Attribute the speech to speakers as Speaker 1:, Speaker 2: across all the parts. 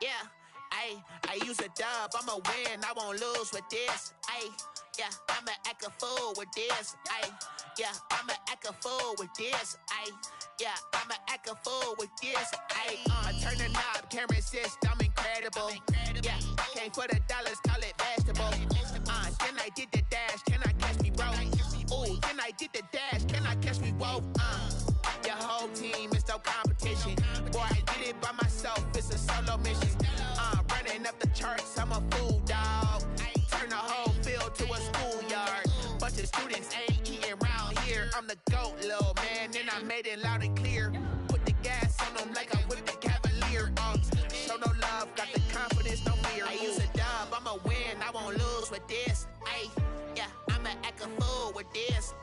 Speaker 1: Yeah, I use a dub, I'ma win, I won't lose with this. Yeah, I'ma act a fool with this. Yeah, I'ma act a fool with this. Yeah, I'ma act a fool with this. I turn the knob, camera assist, I'm incredible. Yeah, came for the dollars, call it vegetable. Then I did the dash, can I catch me, bro? Ooh, then I did the dash, can I catch me, bro? Your whole team is no competition. Boy, I did it by myself, it's a solo mission. Running up the charts, I'm a fool, dog. Turn the whole field to a schoolyard. Bunch of students ain't eating round here. I'm the GOAT, little man, and I made it loud and clear. Put the gas on them like I whipped the Cavalier. Show no love, got the confidence, no fear. I use a dub, I'ma win, I won't lose with this. Yeah, I'ma act a fool with this.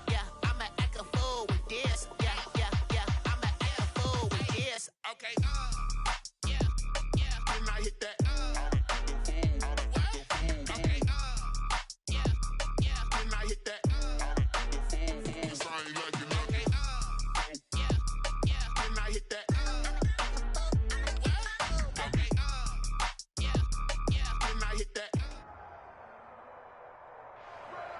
Speaker 1: Yeah, I'ma act a fool with this. Yeah, I'ma act a fool with this. Okay, yeah, when I hit that. Okay, yeah, when I hit that. When I hit that. Okay, yeah, when I hit that.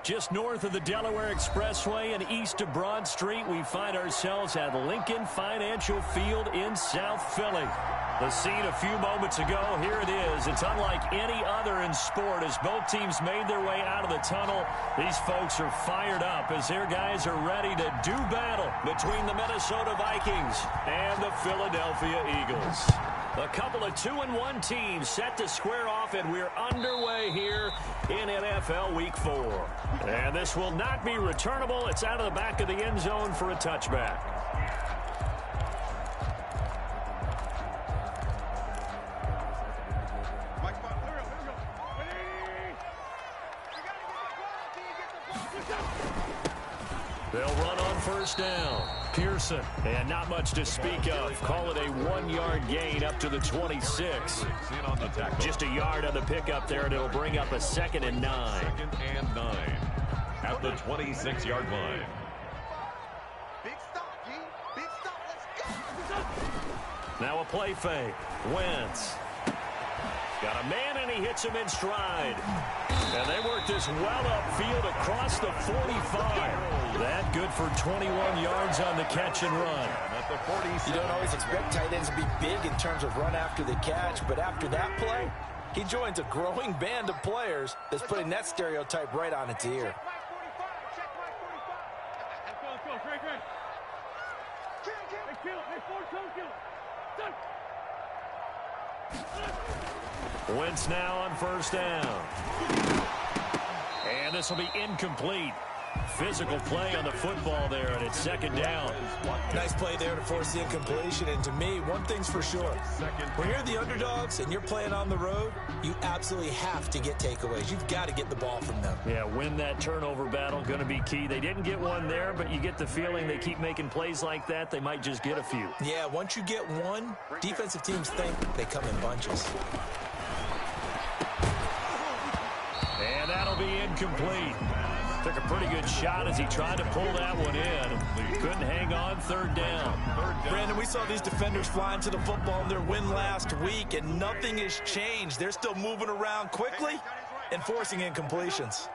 Speaker 2: Just north of the Delaware Expressway and east of Broad Street, we find ourselves at Lincoln Financial Field in South Philly. The scene a few moments ago, here it is. It's unlike any other in sport as both teams made their way out of the tunnel. These folks are fired up as their guys are ready to do battle between the Minnesota Vikings and the Philadelphia Eagles. A couple of 2-1 teams set to square off, and we're underway here in NFL Week 4. And this will not be returnable. It's out of the back of the end zone for a touchback. They'll run on first down. Pearson. And not much to speak of. Call it a 1-yard gain up to the 26. Just a yard on the pickup there, and it'll bring up a 2nd and 9.
Speaker 3: 2nd and 9 at the 26-yard line.
Speaker 4: Big stop, G. Big stop. Let's go.
Speaker 2: Now a play fake. Wentz. Got a man, and he hits him in stride. And they work this well upfield across the 45. That good for 21 yards on the catch and run.
Speaker 3: At the 46.
Speaker 5: You don't always expect tight ends to be big in terms of run after the catch, but after that play, he joins a growing band of players that's putting that stereotype right on its ear.
Speaker 2: Wentz now on first down. And this will be incomplete. Physical play on the football there, and it's 2nd down.
Speaker 5: Nice play there to force the incompletion, and to me, one thing's for sure. When you're the underdogs and you're playing on the road, you absolutely have to get takeaways. You've got to get the ball from them.
Speaker 2: Yeah, win that turnover battle, going to be key. They didn't get one there, but you get the feeling they keep making plays like that, they might just get a few.
Speaker 5: Yeah, once you get one, defensive teams think they come in bunches.
Speaker 2: And that'll be incomplete. Took a pretty good shot as he tried to pull that one in. Couldn't hang on. 3rd down.
Speaker 5: Brandon, we saw these defenders flying to the football in their win last week, and nothing has changed. They're still moving around quickly and forcing incompletions.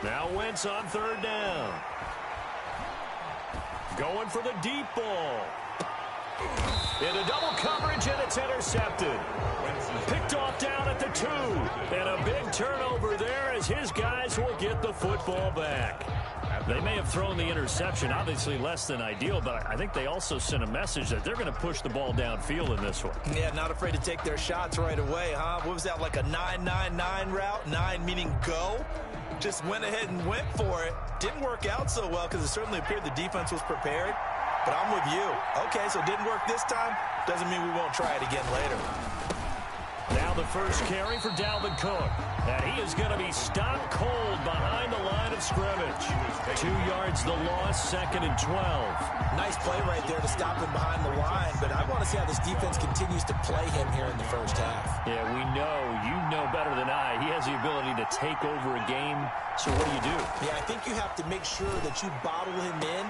Speaker 2: Now Wentz on 3rd down. Going for the deep ball. Into double coverage, and it's intercepted. Picked off down at the 2. And a big turnover there as his guys will get the football back. They may have thrown the interception, obviously less than ideal, but I think they also sent a message that they're going to push the ball downfield in this one.
Speaker 5: Yeah, not afraid to take their shots right away, huh? What was that, like a 9-9-9 route? 9 meaning go? Just went ahead and went for it. Didn't work out so well because it certainly appeared the defense was prepared. But I'm with you. Okay, so it didn't work this time. Doesn't mean we won't try it again later.
Speaker 2: Now the first carry for Dalvin Cook. And he is going to be stopped cold behind the line of scrimmage. 2 yards the loss, 2nd and 12.
Speaker 5: Nice play right there to stop him behind the line, but I want to see how this defense continues to play him here in the first half.
Speaker 2: Yeah, we know. You know better than I. He has the ability to take over a game. So what do?
Speaker 5: Yeah, I think you have to make sure that you bottle him in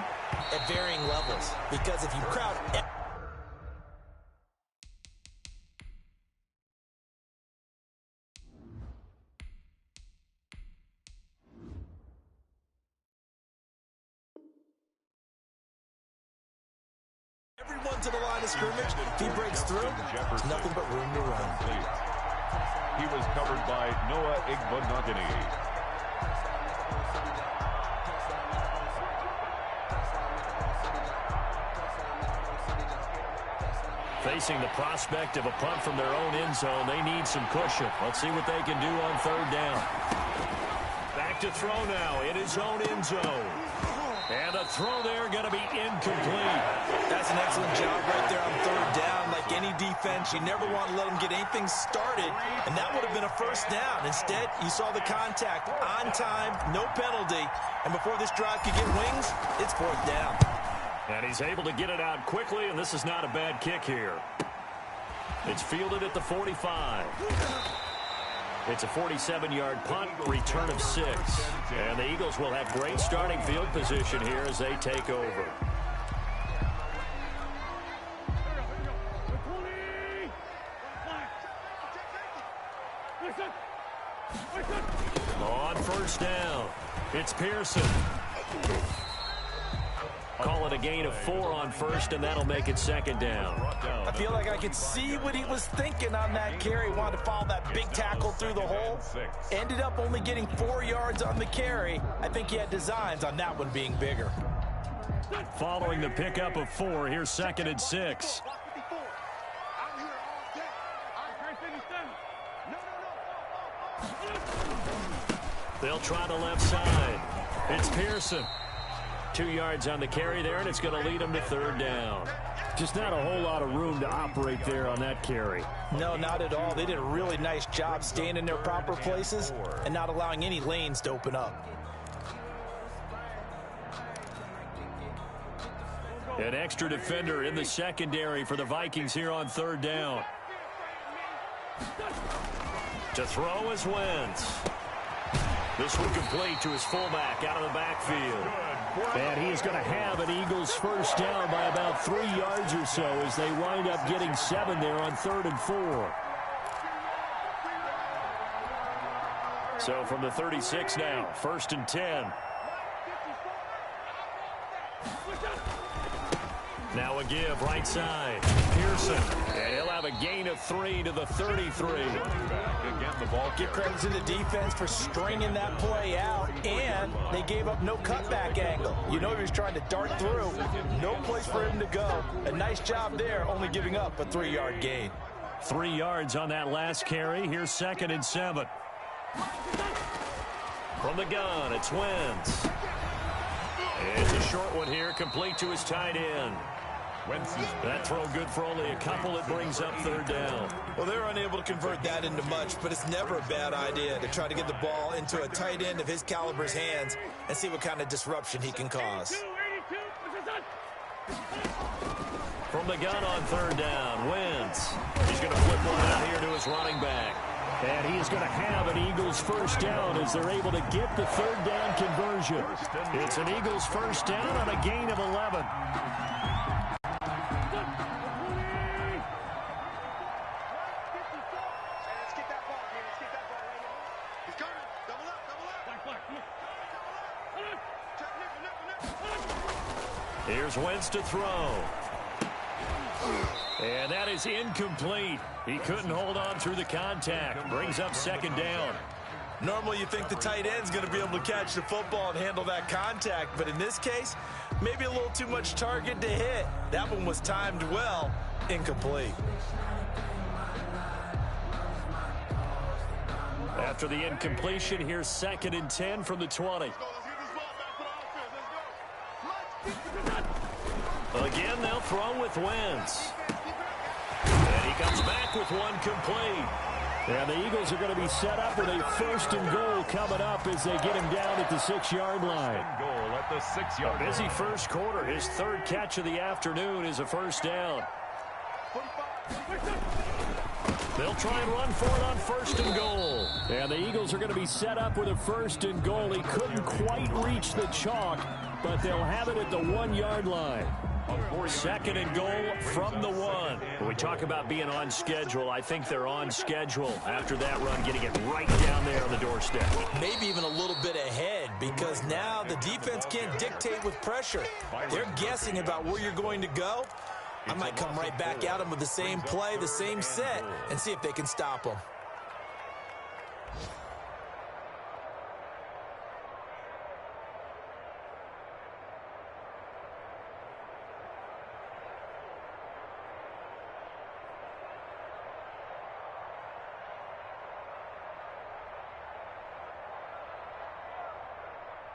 Speaker 5: at varying levels, because if you crowd everyone to the line of scrimmage. If he breaks through, there's nothing but room to run.
Speaker 3: He was covered by Noah Igbenogany.
Speaker 2: Facing the prospect of a punt from their own end zone, they need some cushion. Let's see what they can do on third down. Back to throw now in his own end zone. And the throw there going to be incomplete.
Speaker 5: That's an excellent job right there on third down. Like any defense, you never want to let them get anything started, and that would have been a first down. Instead, you saw the contact on time, no penalty, and before this drive could get wings, it's fourth down.
Speaker 2: And he's able to get it out quickly, and this is not a bad kick here. It's fielded at the 45. It's a 47-yard punt, return of 6. And the Eagles will have great starting field position here as they take over. On first down, it's Pearson. Call it a gain of 4 on first, and that'll make it second down.
Speaker 5: I feel like I could see what he was thinking on that carry. Wanted to follow that big tackle through the hole. Ended up only getting 4 yards on the carry. I think he had designs on that one being bigger.
Speaker 2: Following the pickup of 4, here's second and 6. They'll try the left side. It's Pearson. 2 yards on the carry there, and it's going to lead them to third down. Just not a whole lot of room to operate there on that carry.
Speaker 5: No, not at all. They did a really nice job staying in their proper places and not allowing any lanes to open up.
Speaker 2: An extra defender in the secondary for the Vikings here on third down. To throw is Wentz. This one complete to his fullback out of the backfield. And he is going to have an Eagles first down by about 3 yards or so as they wind up getting 7 there on 3rd and 4. So from the 36 now, 1st and 10. Now a give right side. Pearson. And he'll have a gain of 3 to the 33.
Speaker 5: Give credit to the defense for stringing that play out, and they gave up no cutback angle. You know he was trying to dart through. No place for him to go. A nice job there, only giving up a 3-yard gain.
Speaker 2: 3 yards on that last carry. Here's 2nd and 7. From the gun, it's Wentz. It's a short one here, complete to his tight end. That throw good for only a couple. It brings up third down.
Speaker 5: Well, they're unable to convert that into much, but it's never a bad idea to try to get the ball into a tight end of his caliber's hands and see what kind of disruption he can cause.
Speaker 2: From the gun on third down, Wentz. He's going to flip one out here to his running back. And he is going to have an Eagles first down as they're able to get the third down conversion. It's an Eagles first down on a gain of 11. Here's Wentz to throw. And that is incomplete. He couldn't hold on through the contact. Brings up second down.
Speaker 5: Normally you think the tight end's going to be able to catch the football and handle that contact, but in this case, maybe a little too much target to hit. That one was timed well. Incomplete.
Speaker 2: After the incompletion, here's 2nd and 10 from the 20. Again, they'll throw with Wentz. And he comes back with one complete. And the Eagles are going to be set up with a 1st and goal coming up as they get him down at the 6-yard line.
Speaker 3: Goal at the 6-yard line.
Speaker 2: A busy first quarter. His 3rd catch of the afternoon is a first down. They'll try and run for it on 1st and goal. And the Eagles are going to be set up with a 1st and goal. He couldn't quite reach the chalk, but they'll have it at the 1-yard line. 2nd and goal from the 1. When we talk about being on schedule, I think they're on schedule after that run, getting it right down there on the doorstep.
Speaker 5: Maybe even a little bit ahead, because now the defense can't dictate with pressure. They're guessing about where you're going to go, I might come right back at them with the same play, the same set, and see if they can stop them.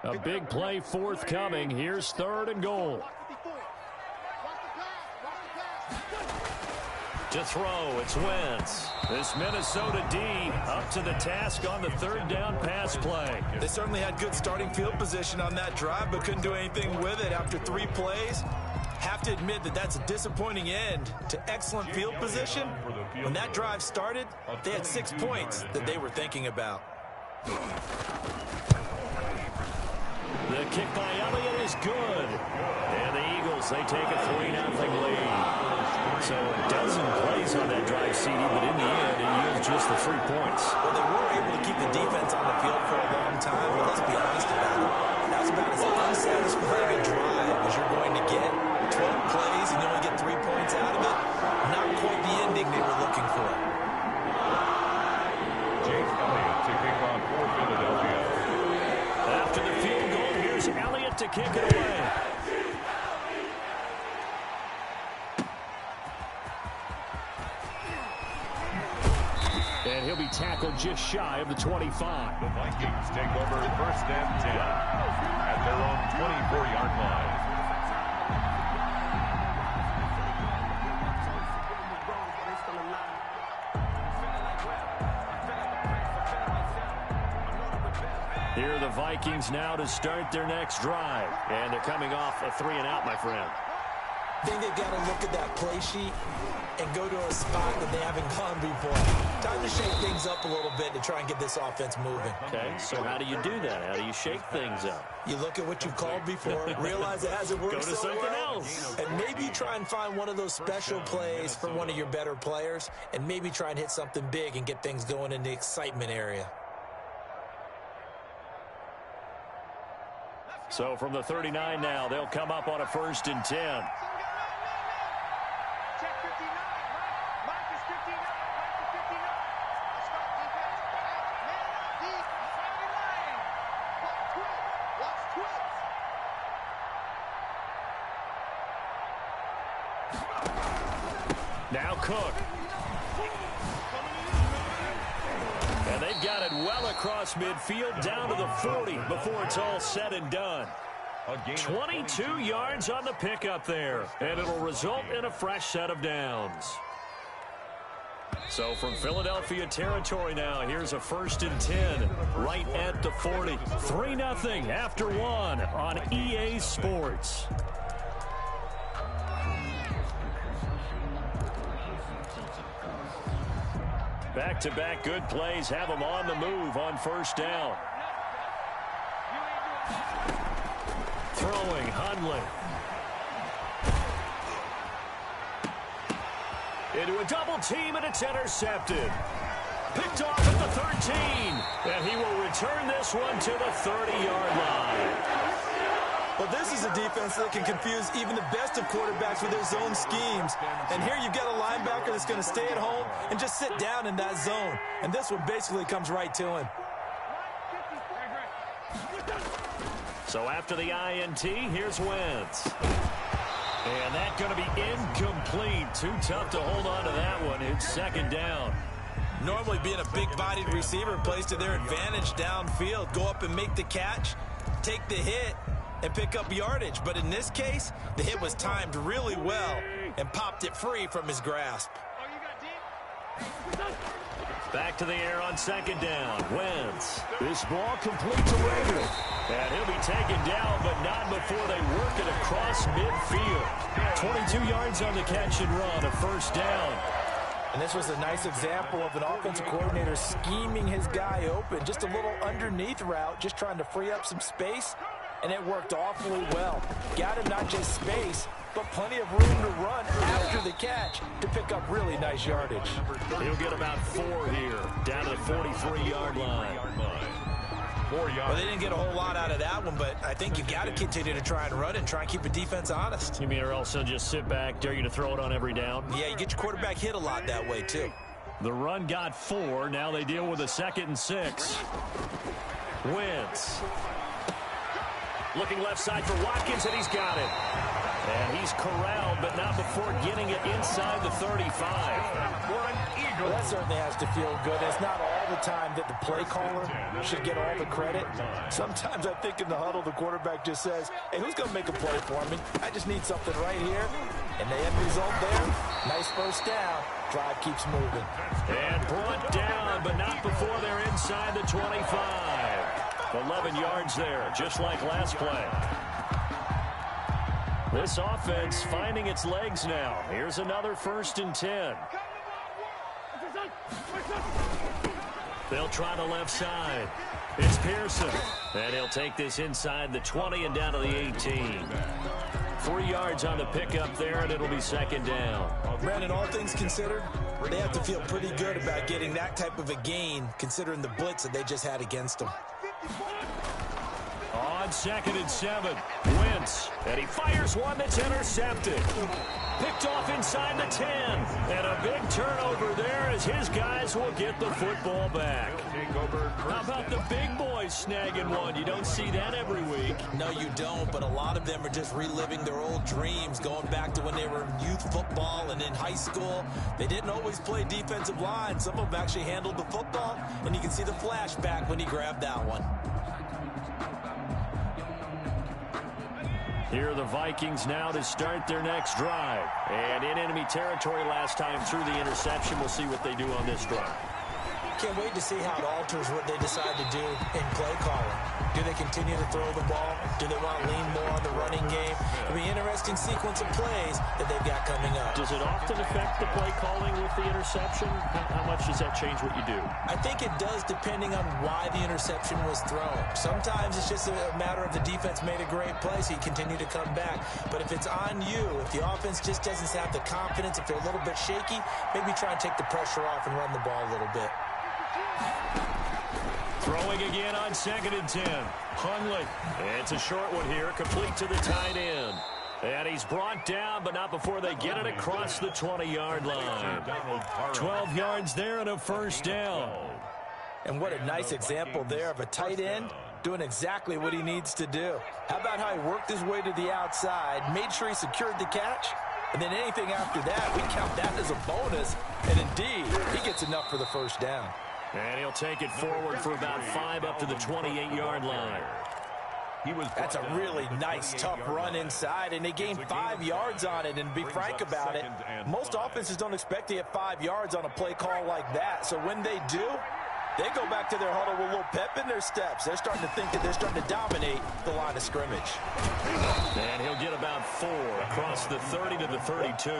Speaker 2: A big play forthcoming. Here's 3rd and goal. To throw, it's Wentz. This Minnesota D up to the task on the 3rd down pass play.
Speaker 5: They certainly had good starting field position on that drive, but couldn't do anything with it after 3 plays. Have to admit that that's a disappointing end to excellent field position. When that drive started, they had 6 points that they were thinking about.
Speaker 2: The kick by Elliott is good. And the Eagles, they take a 3-0 lead. So a dozen plays on that drive, CD, but in the end, it yields just the 3 points.
Speaker 5: Well, they were able to keep the defense on the field for a long time, but let's be honest about it. That was about as unsatisfying a drive as you're going to get. 12 plays and you only get 3 points out of it. Not quite the ending they were looking for.
Speaker 3: James Elliott to kick off for Philadelphia.
Speaker 2: After the field goal, here's Elliott to kick it away. And he'll be tackled just shy of the 25.
Speaker 3: The Vikings take over 1st and 10 at their own 24-yard line.
Speaker 2: Here are the Vikings now to start their next drive. And they're coming off a 3-and-out, my friend.
Speaker 5: I think they've got to look at that play sheet and go to a spot that they haven't gone before. Time to shake things up a little bit to try and get this offense moving.
Speaker 2: Okay, so how do you do that? How do you shake things up?
Speaker 5: You look at what you've called before, realize it hasn't worked
Speaker 2: Go to
Speaker 5: so
Speaker 2: something
Speaker 5: well,
Speaker 2: else.
Speaker 5: and maybe try and find one of those special plays for one of your better players, and maybe try and hit something big and get things going in the excitement area.
Speaker 2: So from the 39 now, they'll come up on a 1st and 10. Now Cook. And they've got it well across midfield down to the 40 before it's all said and done. 22 yards on the pickup there. And it'll result in a fresh set of downs. So from Philadelphia territory now, here's a 1st and 10 right at the 40. 3-0 after 1 on EA Sports. Back-to-back good plays have them on the move on 1st down. Throwing, Hundley. Into a double team, and it's intercepted. Picked off at the 13. And he will return this one to the 30-yard line.
Speaker 5: Well, this is a defense that can confuse even the best of quarterbacks with their zone schemes. And here you've got a linebacker that's going to stay at home and just sit down in that zone. And this one basically comes right to him.
Speaker 2: So after the INT, here's Wentz. And that's going to be incomplete. Too tough to hold on to that one. It's 2nd down.
Speaker 5: Normally being a big-bodied receiver plays to their advantage downfield. Go up and make the catch, take the hit, and pick up yardage. But in this case, the hit was timed really well and popped it free from his grasp.
Speaker 2: Back to the air on 2nd down. Wentz. This ball complete to Rager. And he'll be taken down, but not before they work it across midfield. 22 yards on the catch and run, a 1st down.
Speaker 5: And this was a nice example of an offensive coordinator scheming his guy open. Just a little underneath route, just trying to free up some space. And it worked awfully well. Got him not just space, but plenty of room to run after the catch to pick up really nice yardage.
Speaker 2: He'll get about 4 here, down to the 43-yard line.
Speaker 3: 4 yards.
Speaker 5: Well, they didn't get a whole lot out of that one, but I think you got to continue to try and run and try and keep the defense honest.
Speaker 2: You mean or else they'll just sit back, dare you to throw it on every down?
Speaker 5: Yeah, you get your quarterback hit a lot that way, too.
Speaker 2: The run got 4. Now they deal with a 2nd and 6. Wentz. Looking left side for Watkins, and he's got it. And he's corralled, but not before getting it inside the 35.
Speaker 5: Well, that certainly has to feel good. It's not all the time that the play caller should get all the credit. Sometimes I think in the huddle, the quarterback just says, hey, who's going to make a play for me? I just need something right here. And the end result there, nice first down. Drive keeps moving.
Speaker 2: And brought down, but not before they're inside the 25. 11 yards there, just like last play. This offense finding its legs now. Here's another 1st and 10. They'll try the left side. It's Pearson. And he'll take this inside the 20 and down to the 18. 3 yards on the pickup there, and it'll be 2nd down.
Speaker 5: Brandon, all things considered, they have to feel pretty good about getting that type of a gain, considering the blitz that they just had against them.
Speaker 2: On 2nd and 7, Wentz, and he fires one that's intercepted. Picked off inside the 10, and a big turnover there as his guys will get the football back. How about the big boys snagging one? You don't see that every week.
Speaker 5: No, you don't, but a lot of them are just reliving their old dreams, going back to when they were in youth football and in high school. They didn't always play defensive line. Some of them actually handled the football, and you can see the flashback when he grabbed that one.
Speaker 2: Here are the Vikings now to start their next drive. And in enemy territory last time through the interception. We'll see what they do on this drive.
Speaker 5: Can't wait to see how it alters what they decide to do in play calling. Do they continue to throw the ball? Do they want to lean more on the running game? It'll be an interesting sequence of plays that they've got coming up.
Speaker 2: Does it often affect the play calling with the interception? How much does that change what you do?
Speaker 5: I think it does, depending on why the interception was thrown. Sometimes it's just a matter of the defense made a great play, so you continue to come back. But if it's on you, if the offense just doesn't have the confidence, if they're a little bit shaky, maybe try and take the pressure off and run the ball a little bit.
Speaker 2: Throwing again on 2nd and 10. Hundley. It's a short one here, complete to the tight end. And he's brought down, but not before they get it across the 20-yard line. 12 yards there and a 1st down.
Speaker 5: And what a nice example there of a tight end doing exactly what he needs to do. How about how he worked his way to the outside, made sure he secured the catch, and then anything after that, we count that as a bonus. And indeed, he gets enough for the 1st down.
Speaker 2: And he'll take it forward for about 5 up to the 28-yard line.
Speaker 5: That's a really nice, tough run inside, and they gained 5 yards on it. And to be frank about it, most offenses don't expect to get 5 yards on a play call like that. So when they do, they go back to their huddle with a little pep in their steps. They're starting to think that they're starting to dominate the line of scrimmage.
Speaker 2: And he'll get about 4 across the 30 to the 32.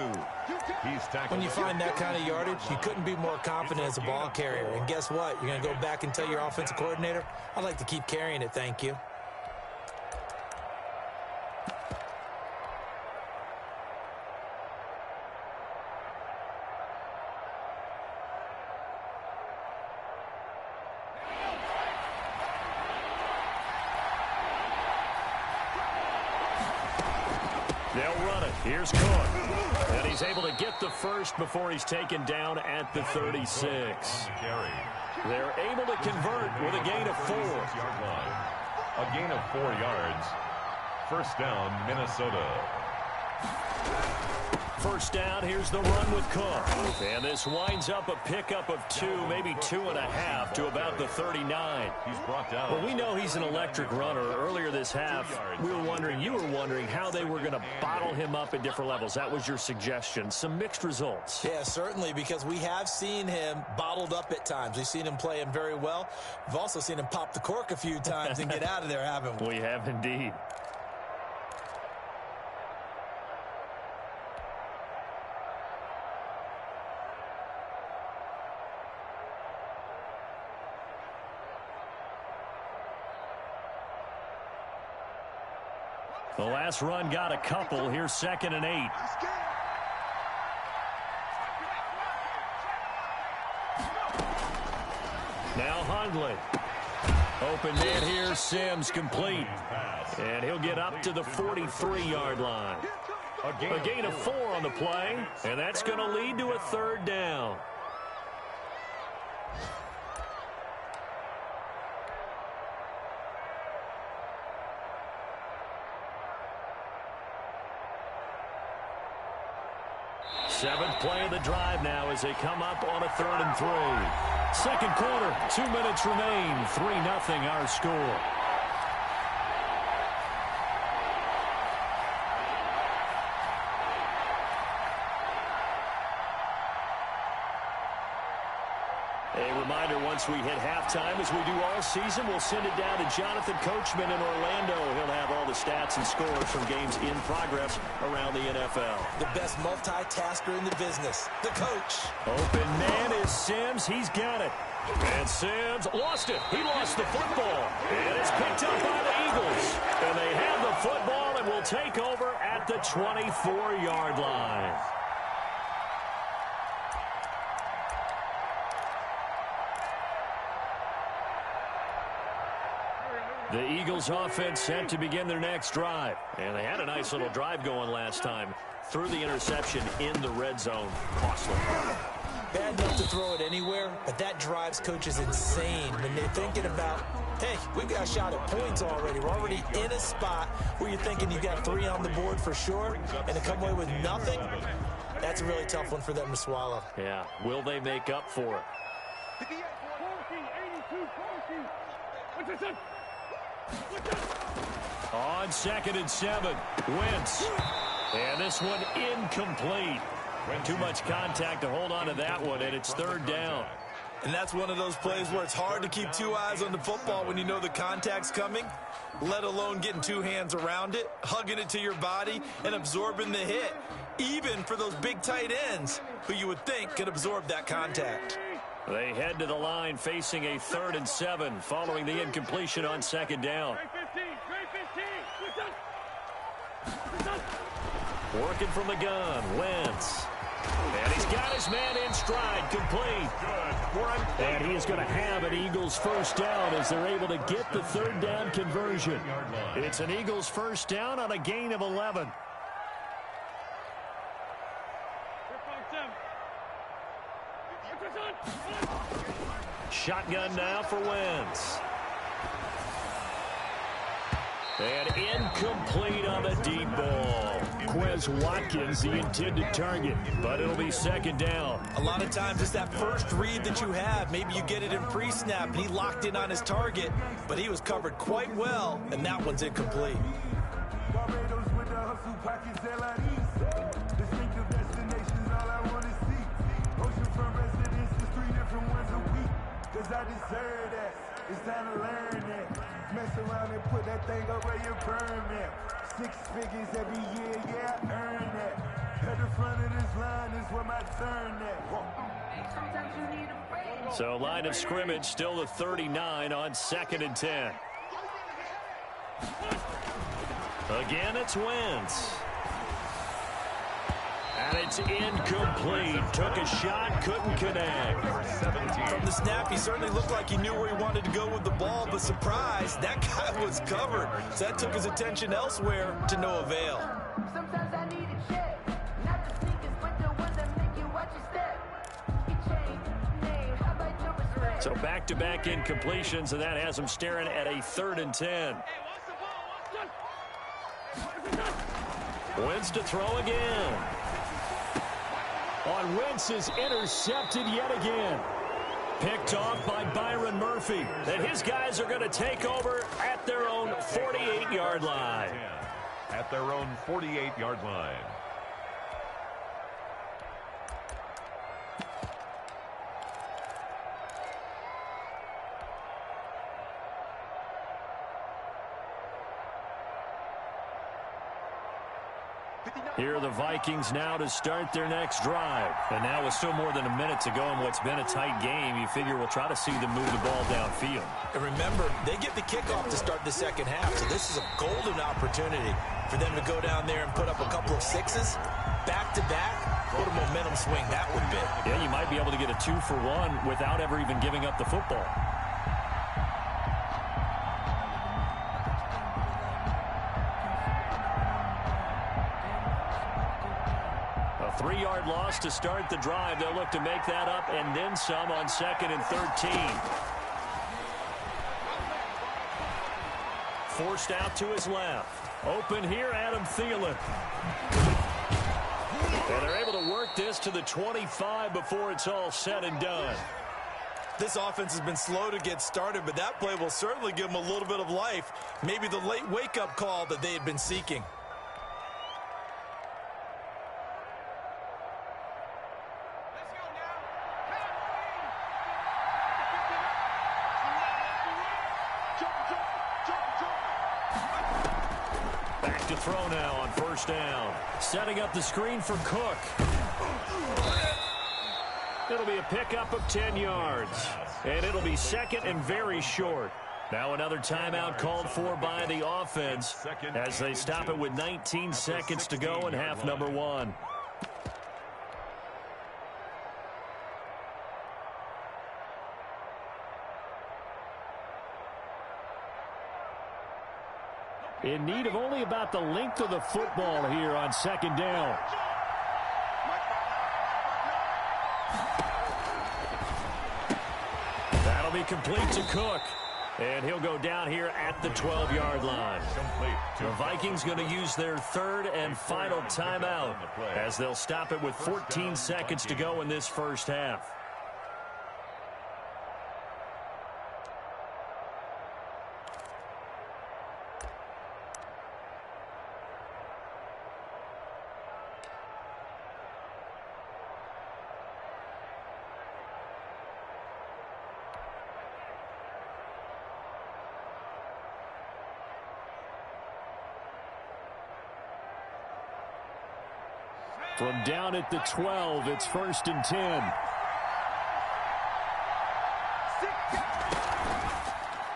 Speaker 5: When you find that kind of yardage, you couldn't be more confident as a ball carrier. And guess what? You're going to go back and tell your offensive coordinator, I'd like to keep carrying it, thank you.
Speaker 2: They'll run it. Here's Cook. And he's able to get the first before he's taken down at the 36. They're able to convert with a gain of 4.
Speaker 3: A gain of 4 yards. 1st down, Minnesota.
Speaker 2: 1st down, here's the run with Cook. And this winds up a pickup of 2, maybe 2.5 to about the 39.
Speaker 3: He's brought down.
Speaker 2: Well, we know he's an electric runner. Earlier this half, you were wondering how they were going to bottle him up at different levels. That was your suggestion. Some mixed results.
Speaker 5: Yeah, certainly, because we have seen him bottled up at times. We've seen him play him very well. We've also seen him pop the cork a few times and get out of there, haven't we?
Speaker 2: We have indeed. The last run got a couple. Here's 2nd and 8. Now Hundley. Open man here, Sims complete. And he'll get up to the 43-yard line. A gain of 4 on the play, and that's going to lead to a third down. Seventh play of the drive now as they come up on a 3rd and 3. Second quarter, 2 minutes remain. 3-0 our score. A reminder, once we hit halftime, as we do all season, we'll send it down to Jonathan Coachman in Orlando. He'll have all the stats and scores from games in progress around the NFL.
Speaker 5: The best multitasker in the business, the coach.
Speaker 2: Open man is Sims. He's got it. And Sims lost it. He lost the football. And it's picked up by the Eagles. And they have the football and will take over at the 24-yard line. The Eagles offense set to begin their next drive. And they had a nice little drive going last time. Threw the interception in the red zone. Costly.
Speaker 5: Bad enough to throw it anywhere, but that drives coaches insane when they're thinking about, hey, we've got a shot at points already. We're already in a spot where you're thinking you've got 3 on the board for sure, and to come away with nothing, that's a really tough one for them to swallow.
Speaker 2: Yeah, will they make up for it? On 2nd and 7, Wentz. And this one incomplete. Too much contact to hold on to that one, and it's 3rd down.
Speaker 5: And that's one of those plays where it's hard to keep 2 eyes on the football when you know the contact's coming, let alone getting 2 hands around it, hugging it to your body, and absorbing the hit, even for those big tight ends who you would think could absorb that contact.
Speaker 2: They head to the line facing a 3rd and 7 following the incompletion on 2nd down. Working from the gun, Wentz. And he's got his man in stride, complete. And he is going to have an Eagles first down as they're able to get the 3rd down conversion. It's an Eagles first down on a gain of 11. Shotgun now for Wentz. And incomplete on the deep ball. Quez Watkins, the intended target, but it'll be 2nd down.
Speaker 5: A lot of times it's that first read that you have. Maybe you get it in pre-snap, and he locked in on his target, but he was covered quite well, and that one's incomplete.
Speaker 6: I deserve that. It's time to learn that. Mess around and put that thing up where you burn that. 6 figures every year, yeah, I earn that. At the front of this line is where my turn at.
Speaker 2: So line of scrimmage still the 39 on 2nd and 10. Again, it's Wentz. And it's incomplete. Took a shot, couldn't connect.
Speaker 5: From the snap, he certainly looked like he knew where he wanted to go with the ball, but surprise, that guy was covered. So that took his attention elsewhere to no avail.
Speaker 7: Sometimes I need a check, not the sneakers, but the ones that make you watch your step. You change name, how about your respect?
Speaker 2: So back-to-back incompletions, and that has him staring at a 3rd and 10. Wentz to throw again. On Wentz is intercepted yet again. Picked off by Byron Murphy. And his guys are going to take over at their own 48-yard line.
Speaker 3: At their own 48-yard line.
Speaker 2: Here are the Vikings now to start their next drive. And now with still more than a minute to go in what's been a tight game, you figure we'll try to see them move the ball downfield.
Speaker 5: And remember, they get the kickoff to start the second half, so this is a golden opportunity for them to go down there and put up a couple of 6s. Back-to-back, what a momentum swing that would be.
Speaker 2: Yeah, you might be able to get a 2-for-1 without ever even giving up the football. 3-yard loss to start the drive. They'll look to make that up and then some on 2nd and 13. Forced out to his left. Open here, Adam Thielen. And they're able to work this to the 25 before it's all said and done.
Speaker 5: This offense has been slow to get started, but that play will certainly give them a little bit of life. Maybe the late wake-up call that they had been seeking.
Speaker 2: Back to throw now on 1st down. Setting up the screen for Cook. It'll be a pickup of 10 yards. And it'll be 2nd and very short. Now another timeout called for by the offense as they stop it with 19 seconds to go in half number 1. In need of only about the length of the football here on 2nd down. That'll be complete to Cook. And he'll go down here at the 12-yard line. The Vikings going to use their 3rd and final timeout as they'll stop it with 14 seconds to go in this first half. From down at the 12, it's 1st and 10.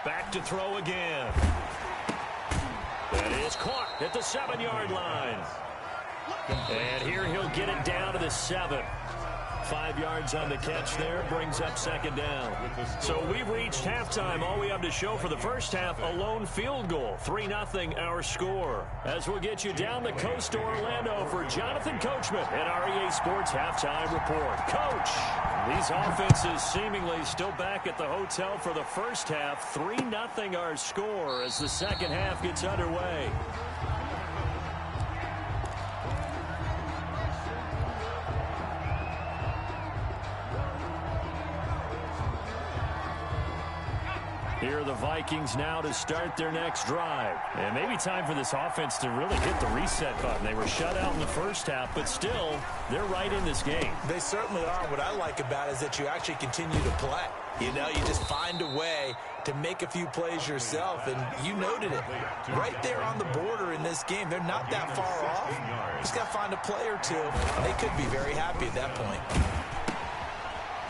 Speaker 2: Back to throw again. That is caught at the 7-yard line. And here he'll get it down to the 7. 5 yards on the catch there, brings up 2nd down. So we've reached halftime. All we have to show for the first half, a lone field goal. 3-0 our score. As we'll get you down the coast to Orlando for Jonathan Coachman at our EA Sports Halftime Report. Coach, these offenses seemingly still back at the hotel for the first half. 3-0 our score as the second half gets underway. Here are the Vikings now to start their next drive. And maybe time for this offense to really hit the reset button. They were shut out in the first half, but still, they're right in this game.
Speaker 5: They certainly are. What I like about it is that you actually continue to play. You know, you just find a way to make a few plays yourself, and you noted it. Right there on the border in this game, they're not that far off. Just got to find a play or two, and they could be very happy at that point.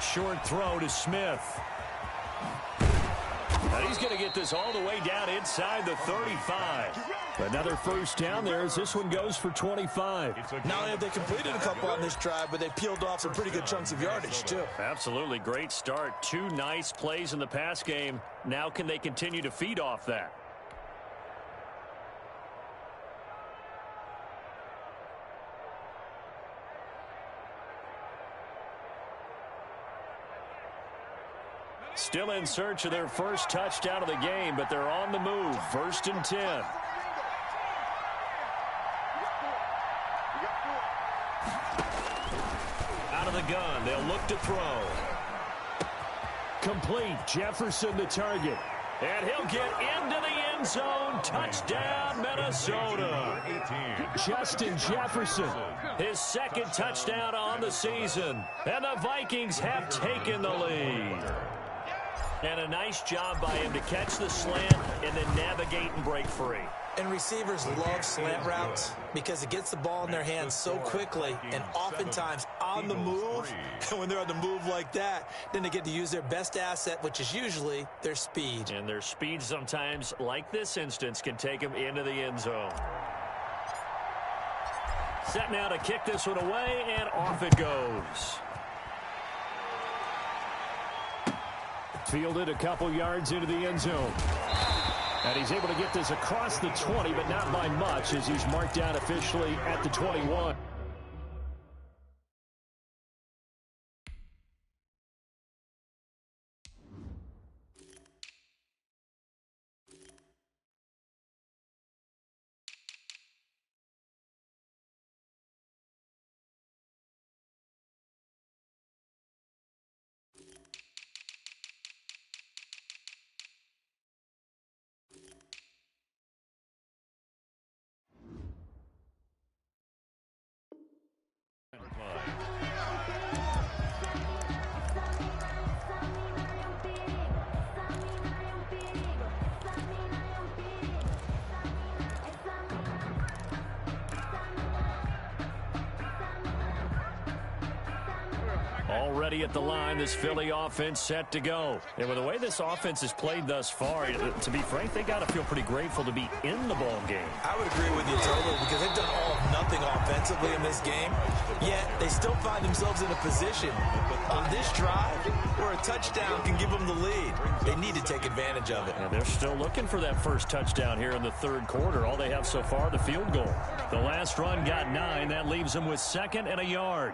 Speaker 2: Short throw to Smith. And he's going to get this all the way down inside the 35. Another first down there as this one goes for 25.
Speaker 5: Not only have they completed a couple on this drive, but they peeled off some pretty good chunks of yardage, too.
Speaker 2: Absolutely great start. 2 nice plays in the pass game. Now can they continue to feed off that? Still in search of their first touchdown of the game, but they're on the move. 1st and 10. Out of the gun, they'll look to throw. Complete. Jefferson the target. And he'll get into the end zone. Touchdown, Minnesota. Justin Jefferson, his 2nd touchdown on the season. And the Vikings have taken the lead. And a nice job by him to catch the slant and then navigate and break free.
Speaker 5: And receivers love slant routes because it gets the ball in their hands so quickly and oftentimes on the move. And when they're on the move like that, then they get to use their best asset, which is usually their speed.
Speaker 2: And their speed sometimes, like this instance, can take them into the end zone. Set now to kick this one away, and off it goes. Fielded a couple yards into the end zone. And he's able to get this across the 20, but not by much as he's marked down officially at the 21. Already at the line, this Philly offense set to go. And with the way this offense has played thus far, to be frank, they got to feel pretty grateful to be in the ball game.
Speaker 5: I would agree with you totally because they've done all of nothing offensively in this game, yet they still find themselves in a position on this drive where a touchdown can give them the lead. They need to take advantage of it.
Speaker 2: And they're still looking for that first touchdown here in the third quarter. All they have so far, the field goal. The last run got 9. That leaves them with 2nd and a yard.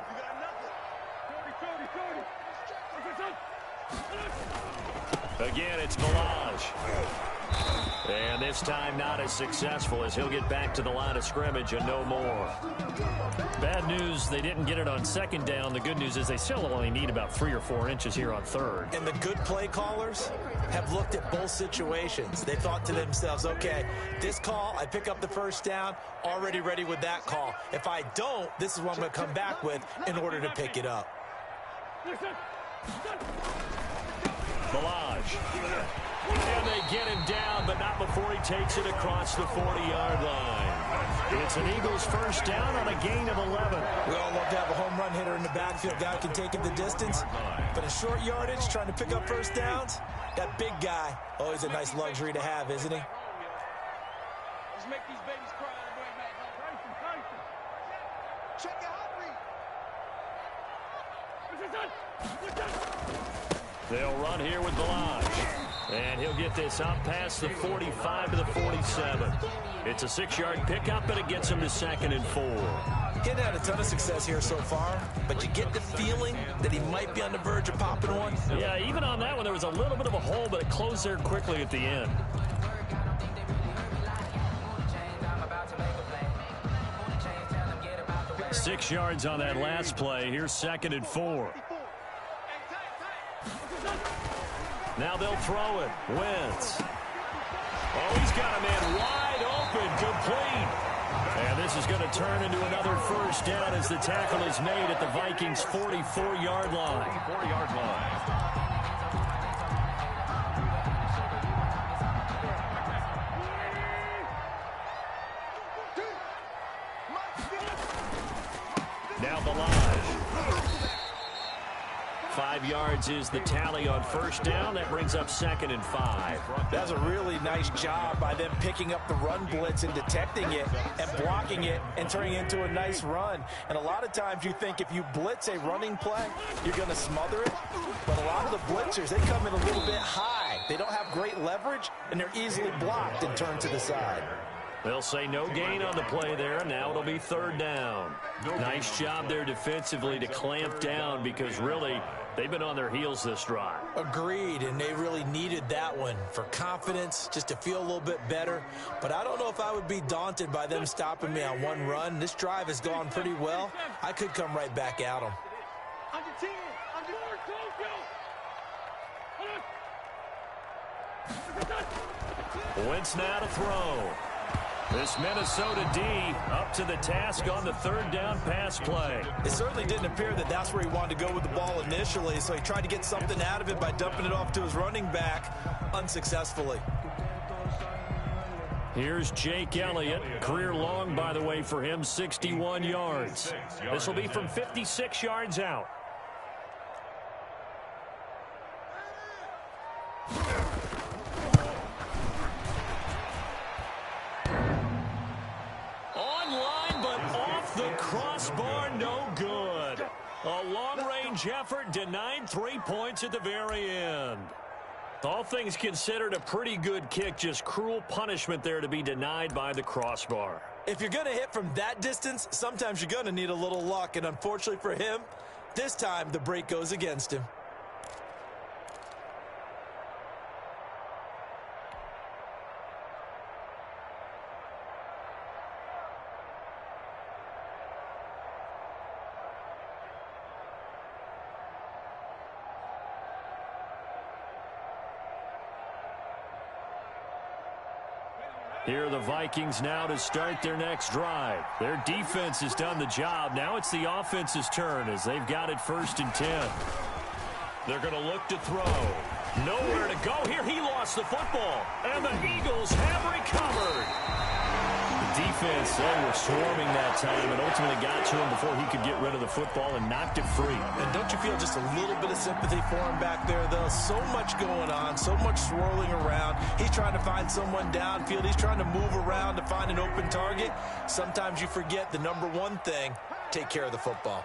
Speaker 2: Again, it's Balaj. And this time not as successful as he'll get back to the line of scrimmage and no more. Bad news, they didn't get it on 2nd down. The good news is they still only need about 3 or 4 inches here on 3rd.
Speaker 5: And the good play callers have looked at both situations. They thought to themselves, okay, this call, I pick up the first down, already ready with that call. If I don't, this is what I'm going to come back with in order to pick it up.
Speaker 2: Balaj. And they get him down, but not before he takes it across the 40-yard line. It's an Eagles first down on a gain of 11.
Speaker 5: We all love to have a home run hitter in the backfield. Guy who can take it the distance. But in short yardage, trying to pick up first downs, that big guy, always a nice luxury to have, isn't he?
Speaker 4: Let's make these babies cry on the way back. Check your heart rate.
Speaker 2: They'll run here with Balaj. And he'll get this up past the 45 to the 47. It's a 6-yard pickup, and it gets him to 2nd and 4.
Speaker 5: He's had a ton of success here so far, but you get the feeling that he might be on the verge of popping one.
Speaker 2: Yeah, even on that one, there was a little bit of a hole, but it closed there quickly at the end. Six yards on that last play. Here's 2nd and 4. Now they'll throw it. Wentz. Oh, he's got a man wide open, complete. And this is going to turn into another first down as the tackle is made at the Vikings' 44-yard line.
Speaker 3: 44-yard line.
Speaker 2: Now Balaj. 5 yards is the tally on first down. That brings up 2nd and 5.
Speaker 5: That's a really nice job by them picking up the run blitz and detecting it and blocking it and turning it into a nice run. And a lot of times you think if you blitz a running play, you're going to smother it. But a lot of the blitzers, they come in a little bit high. They don't have great leverage, and they're easily blocked and turned to the side.
Speaker 2: They'll say no gain on the play there, and now it'll be 3rd down. Nice job there defensively to clamp down because really they've been on their heels this drive.
Speaker 5: Agreed, and they really needed that one for confidence, just to feel a little bit better. But I don't know if I would be daunted by them stopping me on one run. This drive has gone pretty well. I could come right back at them.
Speaker 2: Wentz now to throw. This Minnesota D up to the task on the 3rd down pass play.
Speaker 5: It certainly didn't appear that that's where he wanted to go with the ball initially, so he tried to get something out of it by dumping it off to his running back unsuccessfully.
Speaker 2: Here's Jake Elliott. Career long, by the way, for him, 61 yards. This will be from 56 yards out. Crossbar, no good. A long-range effort denied 3 points at the very end. All things considered, a pretty good kick, just cruel punishment there to be denied by the crossbar.
Speaker 5: If you're going to hit from that distance, sometimes you're going to need a little luck, and unfortunately for him, this time the break goes against him.
Speaker 2: Here are the Vikings now to start their next drive. Their defense has done the job. Now it's the offense's turn as they've got it 1st and 10. They're going to look to throw. Nowhere to go here. He lost the football. And the Eagles have recovered. defense, they were swarming that time and ultimately got to him before he could get rid of the football and knocked it free.
Speaker 5: And don't you feel just a little bit of sympathy for him back there, though? So much going on, so much swirling around. He's trying to find someone downfield. He's trying to move around to find an open target. Sometimes you forget the number one thing, take care of the football.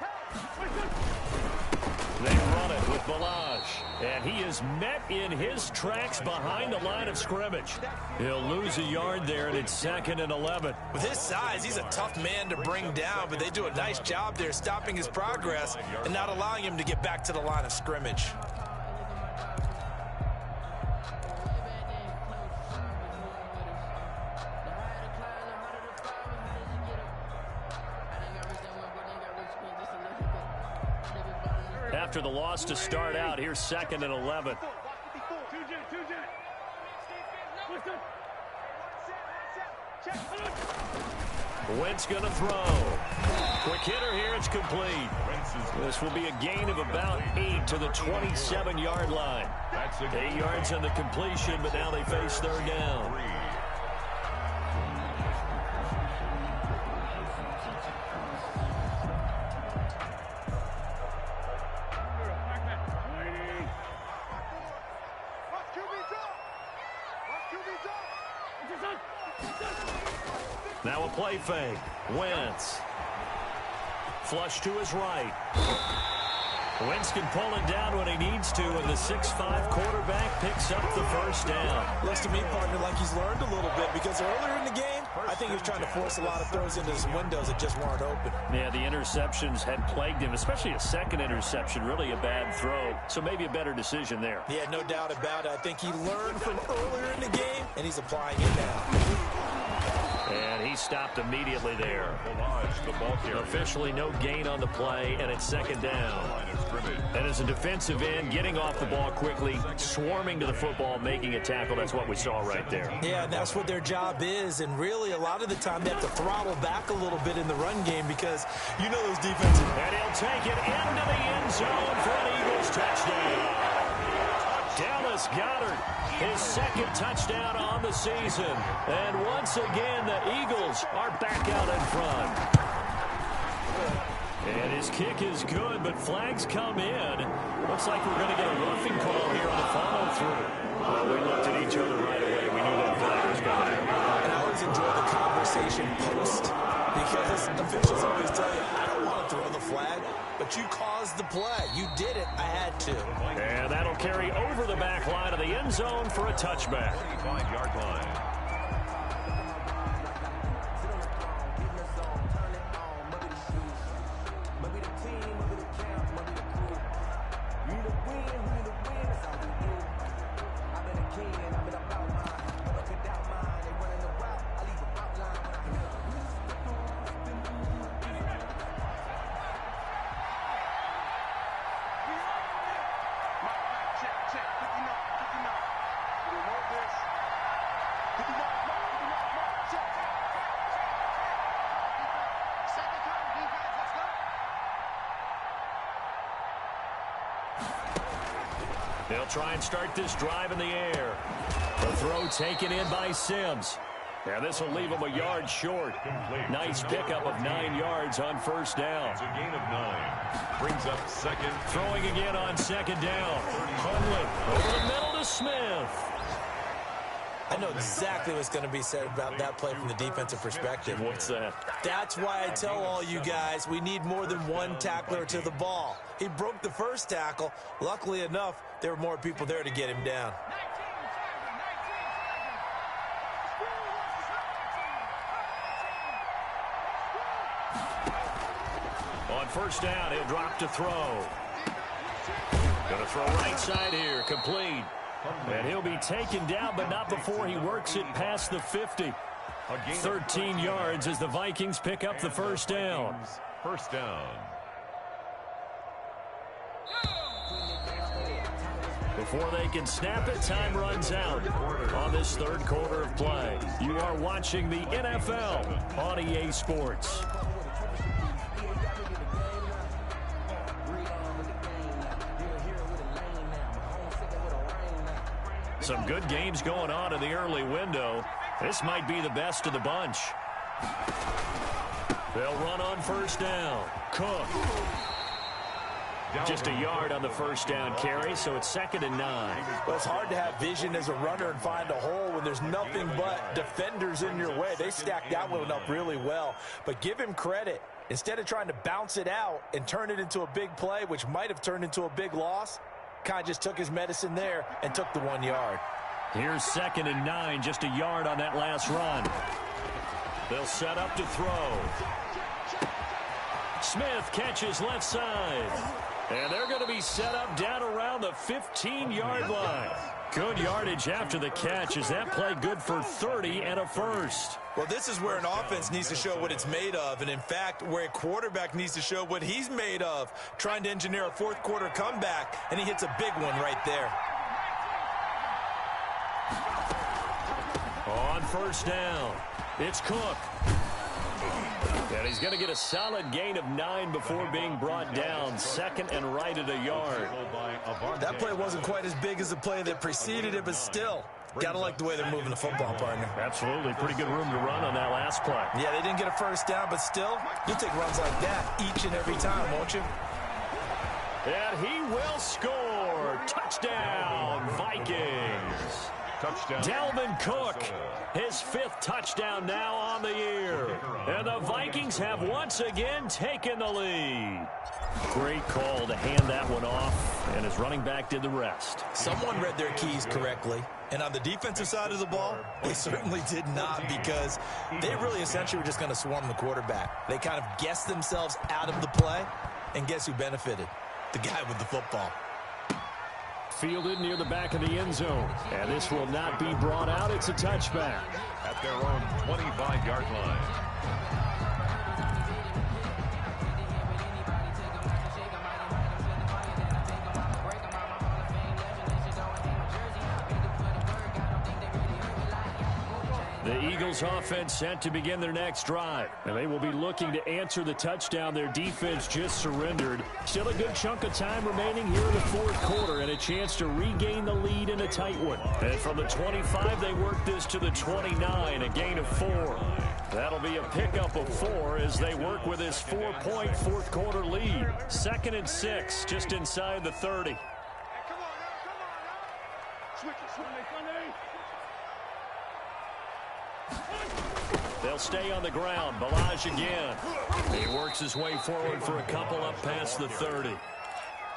Speaker 2: They run it with Balaj, and he is met in his tracks behind the line of scrimmage. He'll lose a yard there, and it's 2nd and 11.
Speaker 5: With his size, he's a tough man to bring down, but they do a nice job there stopping his progress and not allowing him to get back to the line of scrimmage.
Speaker 2: After the loss to start out, here's 2nd and 11. Wentz going to throw. Quick hitter here, it's complete. This will be a gain of about 8 to the 27-yard line. 8 yards on the completion, but now they face 3rd down. Now a play fake. Wentz. Flush to his right. Wentz can pull it down when he needs to, and the 6'5" quarterback picks up the 1st down.
Speaker 5: Looks to me, partner, like he's learned a little bit, because earlier in the game, I think he was trying to force a lot of throws into some windows that just weren't open.
Speaker 2: Yeah, the interceptions had plagued him, especially a second interception, really a bad throw. So maybe a better decision there.
Speaker 5: Yeah, no doubt about it. I think he learned from earlier in the game, and he's applying it now.
Speaker 2: And he stopped immediately there. Officially no gain on the play, and it's 2nd down. And as a defensive end, getting off the ball quickly, swarming to the football, making a tackle, that's what we saw right there.
Speaker 5: Yeah, and that's what their job is. And really, a lot of the time, they have to throttle back a little bit in the run game because you know those defenses.
Speaker 2: And he'll take it into the end zone for an Eagles touchdown. Dallas Goedert, his 2nd touchdown on the season. And once again, the Eagles are back out in front. And his kick is good, but flags come in. Looks like we're going to get a roughing call here on the follow-through. Well, we looked at each other right away. We knew that flag was coming.
Speaker 5: And I always enjoy the conversation post, because officials always tell you, I don't want to throw the flag, but you caused the play. You did it. I had to.
Speaker 2: And that'll carry over the back line of the end zone for a touchback.
Speaker 3: 35-yard line.
Speaker 2: They'll try and start this drive in the air. The throw taken in by Sims. Yeah, this will leave him a yard short. Nice pickup of 9 yards on 1st down.
Speaker 3: It's a gain of 9. Brings up 2nd.
Speaker 2: Throwing again on 2nd down. Hundley over the middle to Smith.
Speaker 5: I know exactly what's going to be said about that play from the defensive perspective.
Speaker 2: What's that?
Speaker 5: That's why I tell all you guys we need more than one tackler to the ball. He broke the 1st tackle. Luckily enough, there were more people there to get him down.
Speaker 2: On 1st down, he'll drop to throw. Going to throw right side here, complete. And he'll be taken down, but not before he works it past the 50. 13 yards as the Vikings pick up the 1st down.
Speaker 3: 1st down.
Speaker 2: Before they can snap it, time runs out on this 3rd quarter of play. You are watching the NFL on EA Sports. Some good games going on in the early window. This might be the best of the bunch. They'll run on first down. Cook. Just a yard on the first down carry, so it's 2nd and 9.
Speaker 5: Well, it's hard to have vision as a runner and find a hole when there's nothing but defenders in your way. They stacked that one up really well. But give him credit. Instead of trying to bounce it out and turn it into a big play, which might have turned into a big loss, kind of just took his medicine there and took the 1 yard.
Speaker 2: Here's 2nd and 9, just a yard on that last run. They'll set up to throw. Smith catches left side. And they're going to be set up down around the 15-yard line. Good yardage after the catch. Is that play good for 30 and a first?
Speaker 5: Well, this is where an offense needs to show what it's made of. And, in fact, where a quarterback needs to show what he's made of, trying to engineer a fourth-quarter comeback, and he hits a big one right there.
Speaker 2: On first down, it's Cook. And he's going to get a solid gain of 9 before being brought down. 2nd and right at a yard.
Speaker 5: That play wasn't quite as big as the play that preceded it, but still, got to like the way they're moving the football, partner.
Speaker 2: Absolutely. Pretty good room to run on that last play.
Speaker 5: Yeah, they didn't get a first down, but still, you'll take runs like that each and every time, won't you?
Speaker 2: And he will score. Touchdown, Vikings.
Speaker 3: Touchdown.
Speaker 2: Dalvin Cook, his 5th touchdown now on the year. And the Vikings have once again taken the lead. Great call to hand that one off, and his running back did the rest.
Speaker 5: Someone read their keys correctly. And on the defensive side of the ball, they certainly did not, because they really essentially were just going to swarm the quarterback. They kind of guessed themselves out of the play, and guess who benefited? The guy with the football.
Speaker 2: Fielded near the back of the end zone. And this will not be brought out. It's a touchback.
Speaker 3: At their own 25-yard line.
Speaker 2: The Eagles offense set to begin their next drive. And they will be looking to answer the touchdown their defense just surrendered. Still a good chunk of time remaining here in the 4th quarter and a chance to regain the lead in a tight one. And from the 25, they work this to the 29, a gain of 4. That'll be a pickup of 4 as they work with this 4-point 4th quarter lead. 2nd and 6, just inside the 30. They'll stay on the ground. Balaj again. He works his way forward for a couple up past the 30.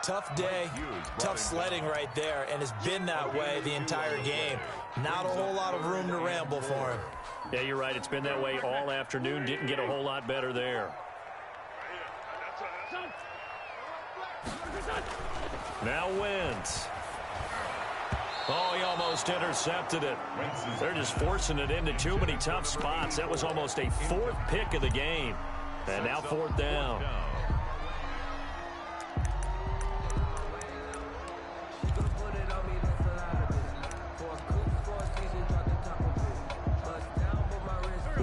Speaker 5: Tough day, tough sledding right there, and it's been that way the entire game. Not a whole lot of room to ramble for him.
Speaker 2: Yeah, you're right. It's been that way all afternoon. Didn't get a whole lot better there. Now Wentz. Oh, he almost intercepted it. They're just forcing it into too many tough spots. That was almost a 4th pick of the game. And now 4th down.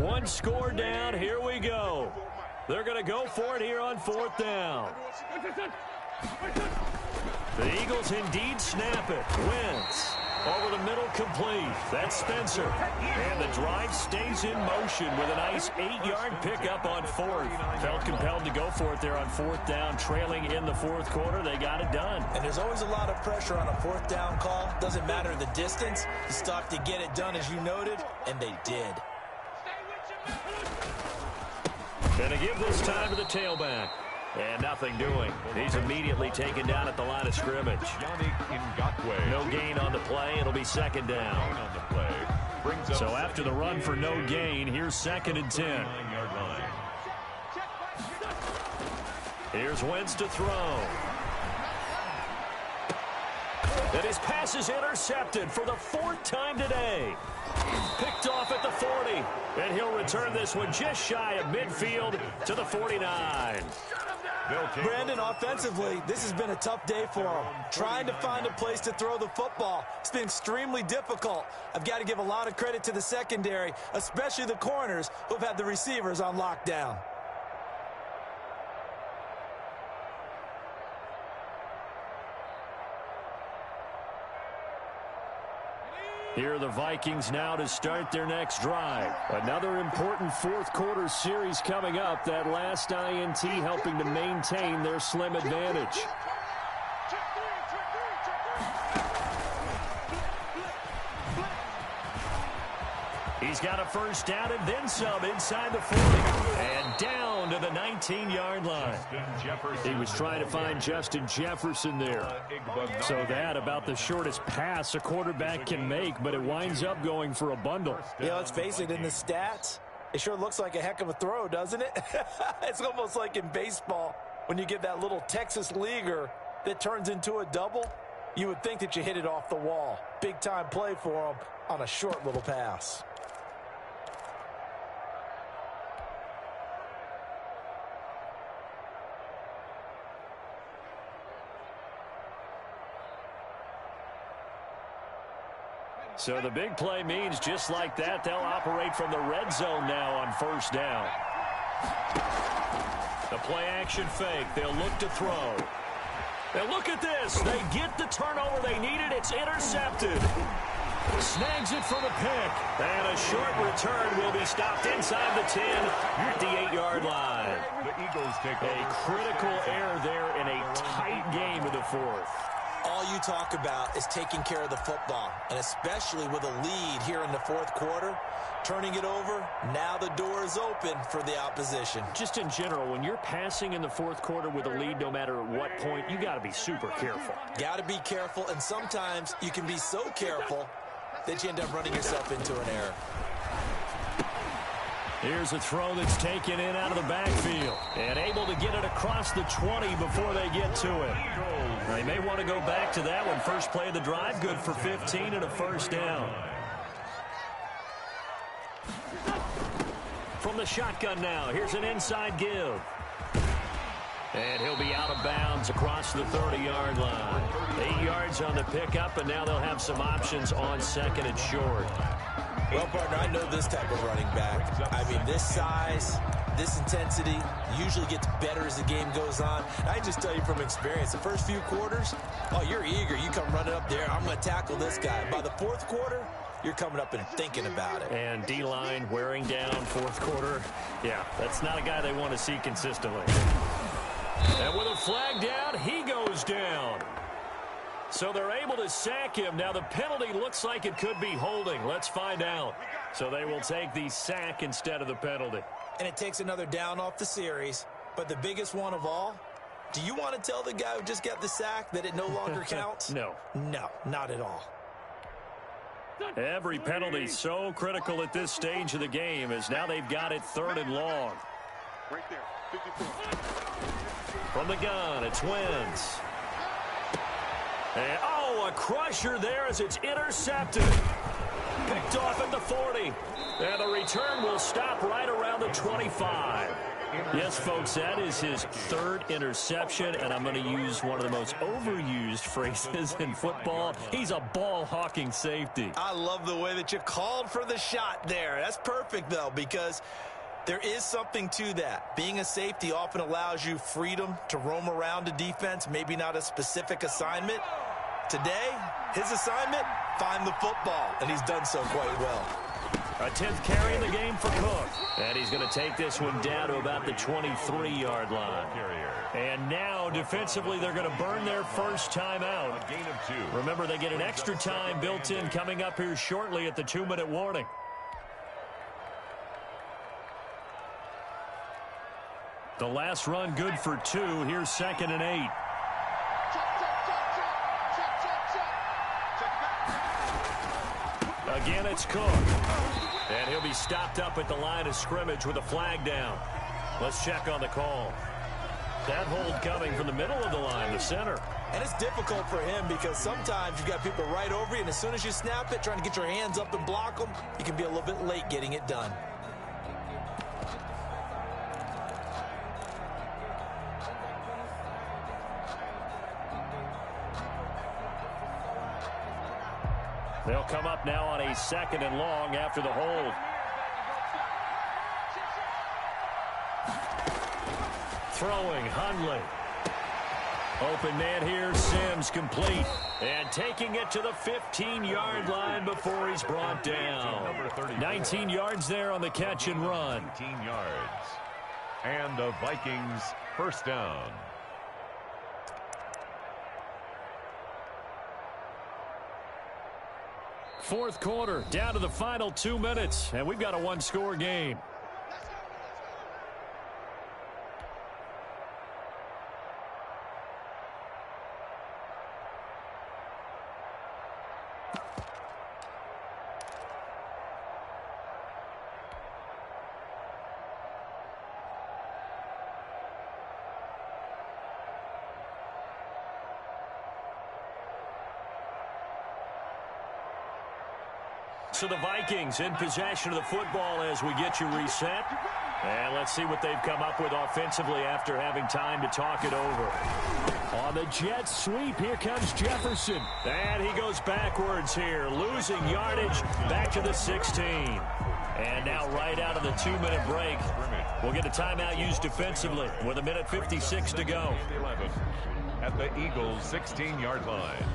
Speaker 2: One score down. Here we go. They're going to go for it here on 4th down. The Eagles indeed snap it. Wentz over the middle, complete. That's Spencer. And the drive stays in motion with a nice 8-yard pickup on 4th. Felt compelled to go for it there on 4th down, trailing in the 4th quarter. They got it done.
Speaker 5: And there's always a lot of pressure on a 4th down call. Doesn't matter the distance. You stop to get it done, as you noted, and they did.
Speaker 2: And to give this time to the tailback. And nothing doing. He's immediately taken down at the line of scrimmage. No gain on the play. It'll be 2nd down. So after the run for no gain, here's 2nd and 10. Here's Wentz to throw. And his pass is intercepted for the 4th time today. Picked off at the 40. And he'll return this one just shy of midfield to the 49.
Speaker 5: Brandon, offensively, this has been a tough day for him. Trying to find a place to throw the football. It's been extremely difficult. I've got to give a lot of credit to the secondary, especially the corners who've had the receivers on lockdown.
Speaker 2: Here are the Vikings now to start their next drive. Another important fourth-quarter series coming up. That last INT helping to maintain their slim advantage. He's got a first down and then some inside the 40. And down to the 19-yard line. He was trying to find Justin Jefferson there. So that about the shortest pass a quarterback can make, but it winds up going for a bundle.
Speaker 5: Yeah, let's face it, in the stats, it sure looks like a heck of a throw, doesn't it? It's almost like in baseball when you get that little Texas leaguer that turns into a double. You would think that you hit it off the wall. Big-time play for him on a short little pass.
Speaker 2: So the big play means just like that, they'll operate from the red zone now on first down. The play action fake. They'll look to throw. And look at this. They get the turnover they needed. It's intercepted. Snags it for the pick. And a short return will be stopped inside the 10 at the 8-yard line.
Speaker 3: The Eagles take
Speaker 2: a critical error there in a tight game in the fourth.
Speaker 5: All you talk about is taking care of the football, and especially with a lead here in the fourth quarter, turning it over, now the door is open for the opposition.
Speaker 2: Just in general, when you're passing in the fourth quarter with a lead, no matter at what point, you got to be super careful.
Speaker 5: Got to be careful, and sometimes you can be so careful that you end up running yourself into an error.
Speaker 2: Here's a throw that's taken in out of the backfield and able to get it across the 20 before they get to it. They may want to go back to that one. First play of the drive, good for 15 and a first down. From the shotgun now, here's an inside give. And he'll be out of bounds across the 30-yard line. 8 yards on the pickup, and now they'll have some options on second and short.
Speaker 5: Well, partner, I know this type of running back. I mean, this size, this intensity usually gets better as the game goes on. I just tell you from experience, the first few quarters, oh, you're eager. You come running up there, I'm going to tackle this guy. By the fourth quarter, you're coming up and thinking about it.
Speaker 2: And D-line wearing down fourth quarter. Yeah, that's not a guy they want to see consistently. And with a flag down, he goes down. So they're able to sack him. Now the penalty looks like it could be holding. Let's find out. So they will take the sack instead of the penalty.
Speaker 5: And it takes another down off the series. But the biggest one of all, do you want to tell the guy who just got the sack that it no longer counts?
Speaker 2: No.
Speaker 5: No, not at all.
Speaker 2: Every penalty so critical at this stage of the game as now they've got it 3rd and long.
Speaker 4: Right there, 54.
Speaker 2: From the gun, it's Wentz. And, oh, a crusher there as it's intercepted. Picked off at the 40. And the return will stop right around the 25. Yes, folks, that is his 3rd interception, and I'm going to use one of the most overused phrases in football. He's a ball-hawking safety.
Speaker 5: I love the way that you called for the shot there. That's perfect, though, because there is something to that. Being a safety often allows you freedom to roam around a defense, maybe not a specific assignment. Today, his assignment, find the football, and he's done so quite well.
Speaker 2: A 10th carry in the game for Cook. And he's going to take this one down to about the 23-yard line. And now, defensively, they're going to burn their first time out.
Speaker 3: A gain of 2.
Speaker 2: Remember, they get an extra time built in coming up here shortly at the 2-minute warning. The last run good for 2. Here's 2nd and 8. Again, it's Cook. And he'll be stopped up at the line of scrimmage with a flag down. Let's check on the call. That hold coming from the middle of the line, the center.
Speaker 5: And it's difficult for him because sometimes you've got people right over you, and as soon as you snap it, trying to get your hands up and block them, you can be a little bit late getting it done.
Speaker 2: They'll come up now on a 2nd and long after the hold. Throwing, Hundley. Open man here, Sims complete. And taking it to the 15-yard line before he's brought down. 19 yards there on the catch and run.
Speaker 3: 19 yards. And the Vikings first down.
Speaker 2: Fourth quarter, down to the final 2 minutes, and we've got a one-score game. So the Vikings in possession of the football as we get you reset. And let's see what they've come up with offensively after having time to talk it over. On the jet sweep, here comes Jefferson. And he goes backwards here, losing yardage back to the 16. And now right out of the 2-minute break, we'll get a timeout used defensively with 1:56 to go.
Speaker 3: At the Eagles' 16-yard line.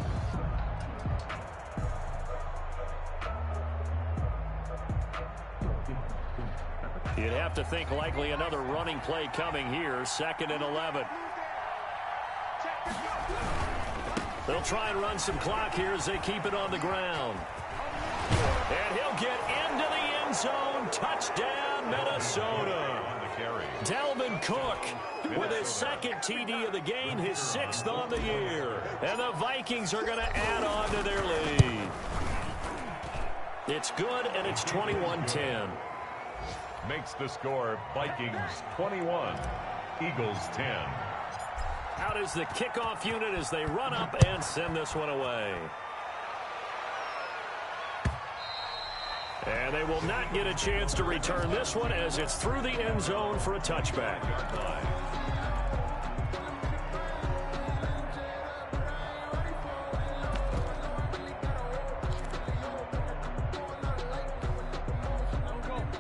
Speaker 2: You'd have to think likely another running play coming here. 2nd and 11. They'll try and run some clock here as they keep it on the ground. And he'll get into the end zone. Touchdown, Minnesota. Dalvin Cook with his 2nd TD of the game, his 6th on the year. And the Vikings are going to add on to their lead. It's good, and it's 21-10.
Speaker 3: Makes the score Vikings 21, Eagles 10.
Speaker 2: Out is the kickoff unit as they run up and send this one away. And they will not get a chance to return this one as it's through the end zone for a touchback.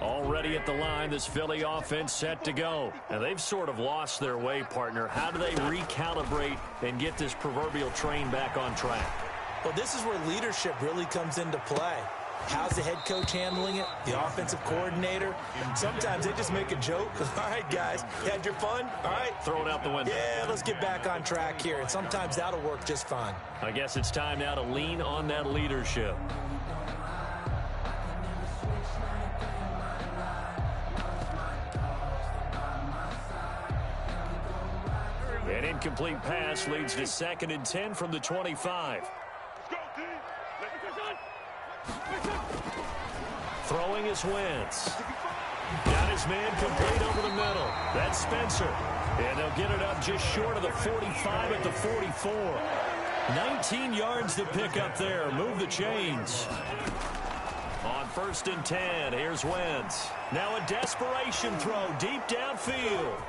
Speaker 2: Already at the line, this Philly offense set to go. And they've sort of lost their way, partner. How do they recalibrate and get this proverbial train back on track?
Speaker 5: Well, this is where leadership really comes into play. How's the head coach handling it? The offensive coordinator? Sometimes they just make a joke. All right, guys, you had your fun? All right.
Speaker 2: Throw it out the window.
Speaker 5: Yeah, let's get back on track here. And sometimes that'll work just fine.
Speaker 2: I guess it's time now to lean on that leadership. An incomplete pass leads to 2nd and 10 from the 25. Throwing is Wentz. Got his man complete over the middle. That's Spencer. And they'll get it up just short of the 45 at the 44. 19 yards to pick up there. Move the chains. On 1st and 10, here's Wentz. Now a desperation throw deep downfield.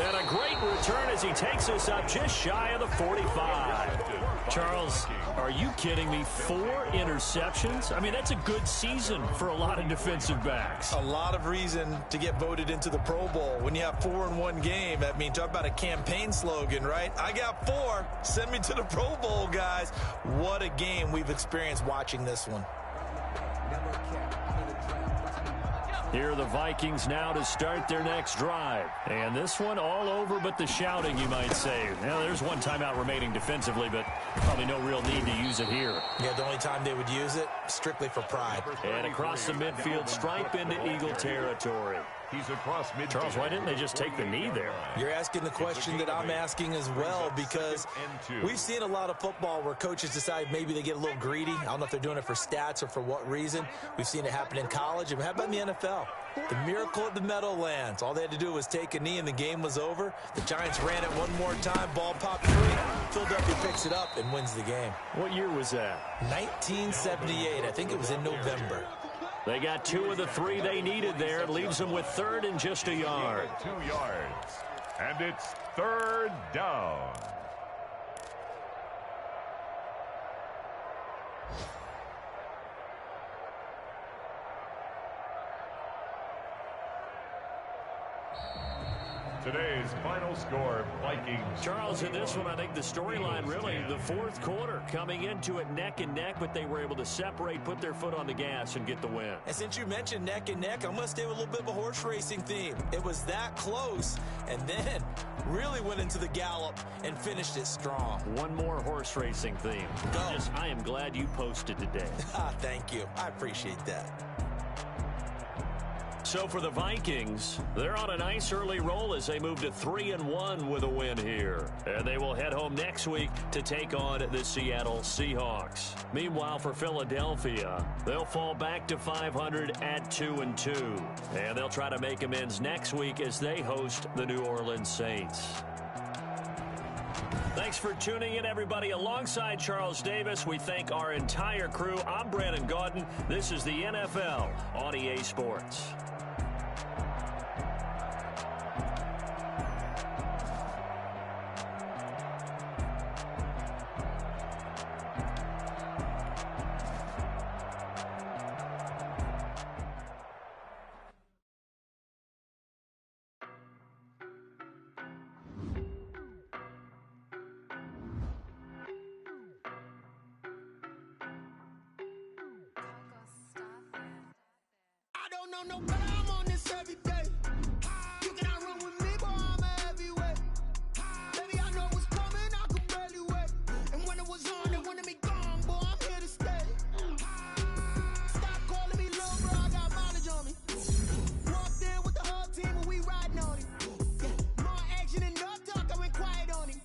Speaker 2: And a great return as he takes us up just shy of the 45. Charles, are you kidding me? 4 interceptions? I mean, that's a good season for a lot of defensive backs.
Speaker 5: A lot of reason to get voted into the Pro Bowl. When you have 4 in one game, I mean, talk about a campaign slogan, right? I got 4. Send me to the Pro Bowl, guys. What a game we've experienced watching this one.
Speaker 2: Here are the Vikings now to start their next drive. And this one all over but the shouting, you might say. Now, there's one timeout remaining defensively, but probably no real need to use it here.
Speaker 5: Yeah, the only time they would use it, strictly for pride.
Speaker 2: And across the midfield stripe into Eagle territory.
Speaker 3: He's across midfield.
Speaker 2: Charles, why didn't they just take the knee there?
Speaker 5: You're asking the question that I'm asking as well, because we've seen a lot of football where coaches decide maybe they get a little greedy. I don't know if they're doing it for stats or for what reason. We've seen it happen in college. And how about in the NFL? The miracle of the Meadowlands. All they had to do was take a knee and the game was over. The Giants ran it one more time. Ball popped free. Philadelphia picks it up and wins the game.
Speaker 2: What year was that?
Speaker 5: 1978. I think it was in November.
Speaker 2: They got 2 of the 3 they needed there. It leaves them with 3rd and just a yard.
Speaker 3: 2 yards. And it's 3rd down. To Today's final score, Vikings.
Speaker 2: Charles, in this one, I think the storyline really, the fourth quarter, coming into it neck and neck, but they were able to separate, put their foot on the gas, and get the win.
Speaker 5: And since you mentioned neck and neck, I'm going to stay with a little bit of a horse racing theme. It was that close, and then really went into the gallop and finished it strong.
Speaker 2: One more horse racing theme.
Speaker 5: Go.
Speaker 2: I am glad you posted today.
Speaker 5: Thank you. I appreciate that.
Speaker 2: So for the Vikings, they're on a nice early roll as they move to 3-1 with a win here. And they will head home next week to take on the Seattle Seahawks. Meanwhile, for Philadelphia, they'll fall back to 500 at 2-2. And they'll try to make amends next week as they host the New Orleans Saints. Thanks for tuning in, everybody. Alongside Charles Davis, we thank our entire crew. I'm Brandon Gaudin. This is the NFL on EA Sports.
Speaker 1: No better, I'm on this every day. You cannot run with me, boy, I'm a heavyweight. Baby, I know what's coming, I could barely wait. And when it was on, they wanted me gone, boy, I'm here to stay. Stop calling me little bro, I got mileage on me. Walked in with the whole team and we riding on it. Yeah, more action and no talk, I went quiet on him.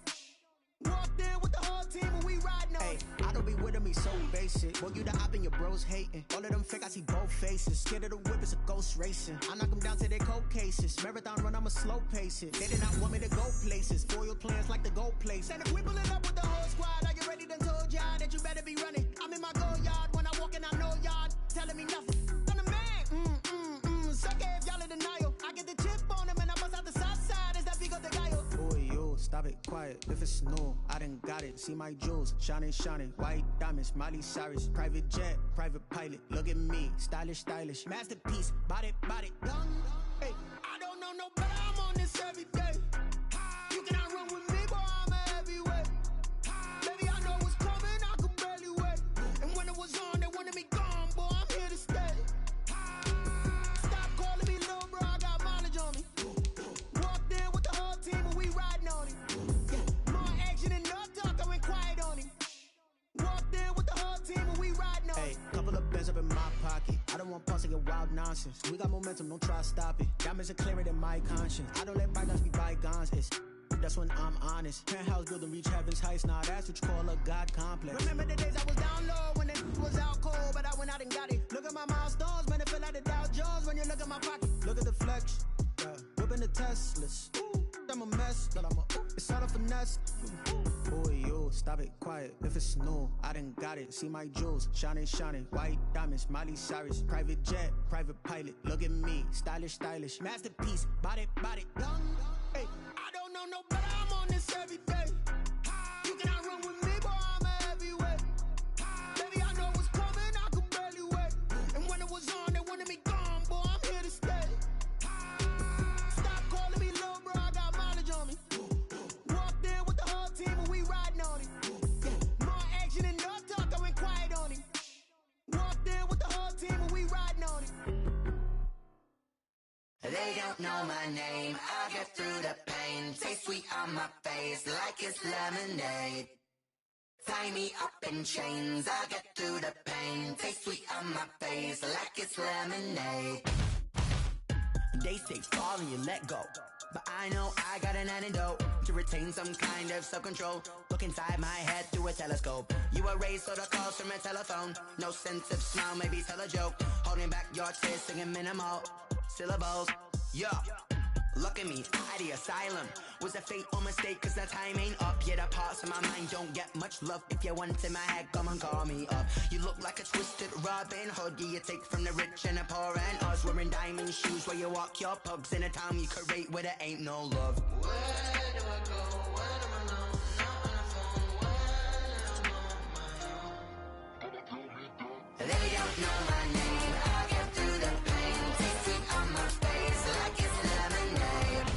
Speaker 1: Walked in with the whole team and we riding on it.
Speaker 8: I don't be with me so basic. Boy, you the op and your bros hating. All of them fake, I see both faces. Scared of the whip, it's a ghost racing. I knock them down to their cold cases. Marathon run, I'ma slow pace it. They did not want me to go places. Foil plans like the gold place. And if we pulling up with the whole squad, are you ready to told y'all that you better be running? I'm in my go yard. When I walk in, I know y'all telling me nothing. I'm the man. Suck it if y'all in denial. I get the chip on them and I bust out the south side. Is that Vigo de Gallo? Boy, yo, stop it, quiet. If it's no, I done got it. See my jewels, shining, shining. White diamonds, Miley Cyrus. Private jet, private pilot. Look at me, stylish, stylish. Masterpiece, body, young. Hey, I don't know no better. I'm on this every day. You cannot run with me, boy, I'm a heavyweight. Baby, I know what's coming, I could barely wait. And when it was on, they wanted me gone, boy, I'm here to stay. Stop calling me little bro, I got mileage on me. Walked in with the whole team and we riding on it. Yeah, more action and no talk, I went quiet on him. Walked in with the whole team and we riding on it. Hey, couple of bands up in my pocket. I don't want pause to get wild nonsense. We got momentum, don't try to stop it. Diamonds are clearer than my conscience. I don't let bygones be bygones. That's when I'm honest. Penthouse building reach heaven's heights. Now that's what you call a God complex. Remember the days I was down low when it was out cold, but I went out and got it. Look at my milestones, man, it feel like the Dow Jones when you look at my pocket. Look at the flex, whipping the Teslas. I'm a mess, but it's all a finesse. Boy, yo, stop it, quiet. If it's no, I done got it. See my jewels, shining, shining. White diamonds, Miley Cyrus. Private jet, private pilot. Look at me, stylish, stylish. Masterpiece, body, young. Hey, I don't know no better. I'm on this every day. You cannot run with me, boy, I'm a heavyweight. Baby, I know what's coming, I could barely wait. And when it was on, they wanted me gone, boy, I'm here to stay. Stop calling me little bro, I got mileage on me. Walked in with the whole team and we riding on it. Yeah, more action and no talk, I went quiet on him. Walked in with the whole team and we riding on it.
Speaker 7: They don't know my name, I get through the pain. Taste sweet on my face like it's lemonade. Tie me up in chains, I get through the pain. Taste sweet on my face like it's lemonade. They say fall and you let go, but I know I got an antidote to retain some kind of self-control. Look inside my head through a telescope. You erase all the calls from a telephone. No sense of smile, maybe tell a joke. Holding back your tears, singing minimal syllables. Yeah, look at me, at the asylum. Was a fate or mistake, cause the time ain't up. Yeah, the parts of my mind don't get much love. If you want in my head, come and call me up. You look like a twisted Robin Hood. Yeah, you take from the rich and the poor and us. Wearing diamond shoes where you walk your pugs in a town you could rate where there ain't no love. Where do I go when I'm alone? Not on the phone, when I'm on my own. They don't know my name, I get through the pain. Taste sweet on my face like it's lemonade.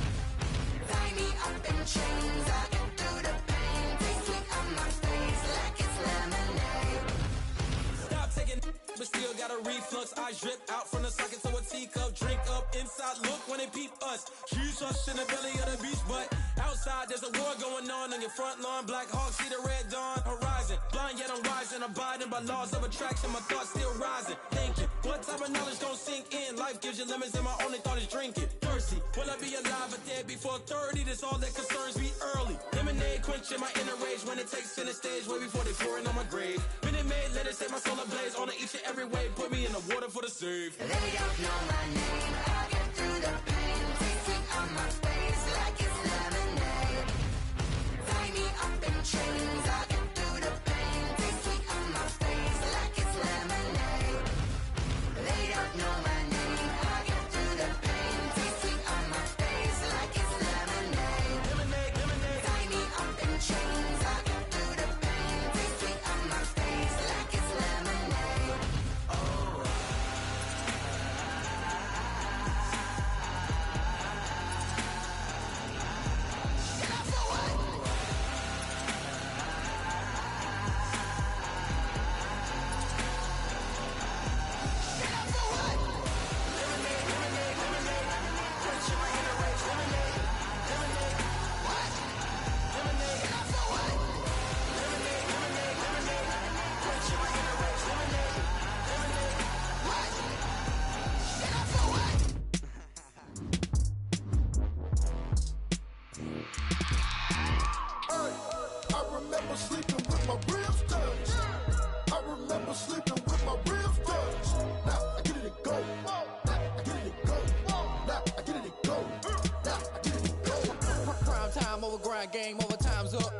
Speaker 9: Ice drip out from the socket to a teacup. Drink up inside, look when they peep us. Shoes us in the belly of the beach, but outside there's a war going on your front lawn. Black Hawk, see the red dawn horizon. Blind yet I'm rising, abiding by laws of attraction. My thoughts still rising, thinking what type of knowledge don't sink in. Life gives you limits and my only thought is drinking. Thirsty, will I be alive or dead before 30? That's all that concerns me early. Lemonade quenching my inner rage when it takes center stage way before they pour it on my grave. Minute Maid, let it set my soul ablaze on each and every way. Put me in the water for the save.
Speaker 7: They don't know my name, I get through the pain. Taste sweet on my face like it's lemonade. Tie me up in chains, I get through the pain. Taste sweet on my face like it's lemonade. They don't know my name, I get through the pain. Taste sweet on my face like it's lemonade.
Speaker 9: Lemonade, lemonade.
Speaker 7: Tie me up in chains, I get through the pain. Taste sweet on my face like it's lemonade. Oh.
Speaker 6: I remember sleeping with my ribs touched. I remember sleeping with my ribs touched. Now I get it to go. Now I get it to go. Now I get it to go. Now I get it to go.
Speaker 10: Prime time over grind, game over, time's up.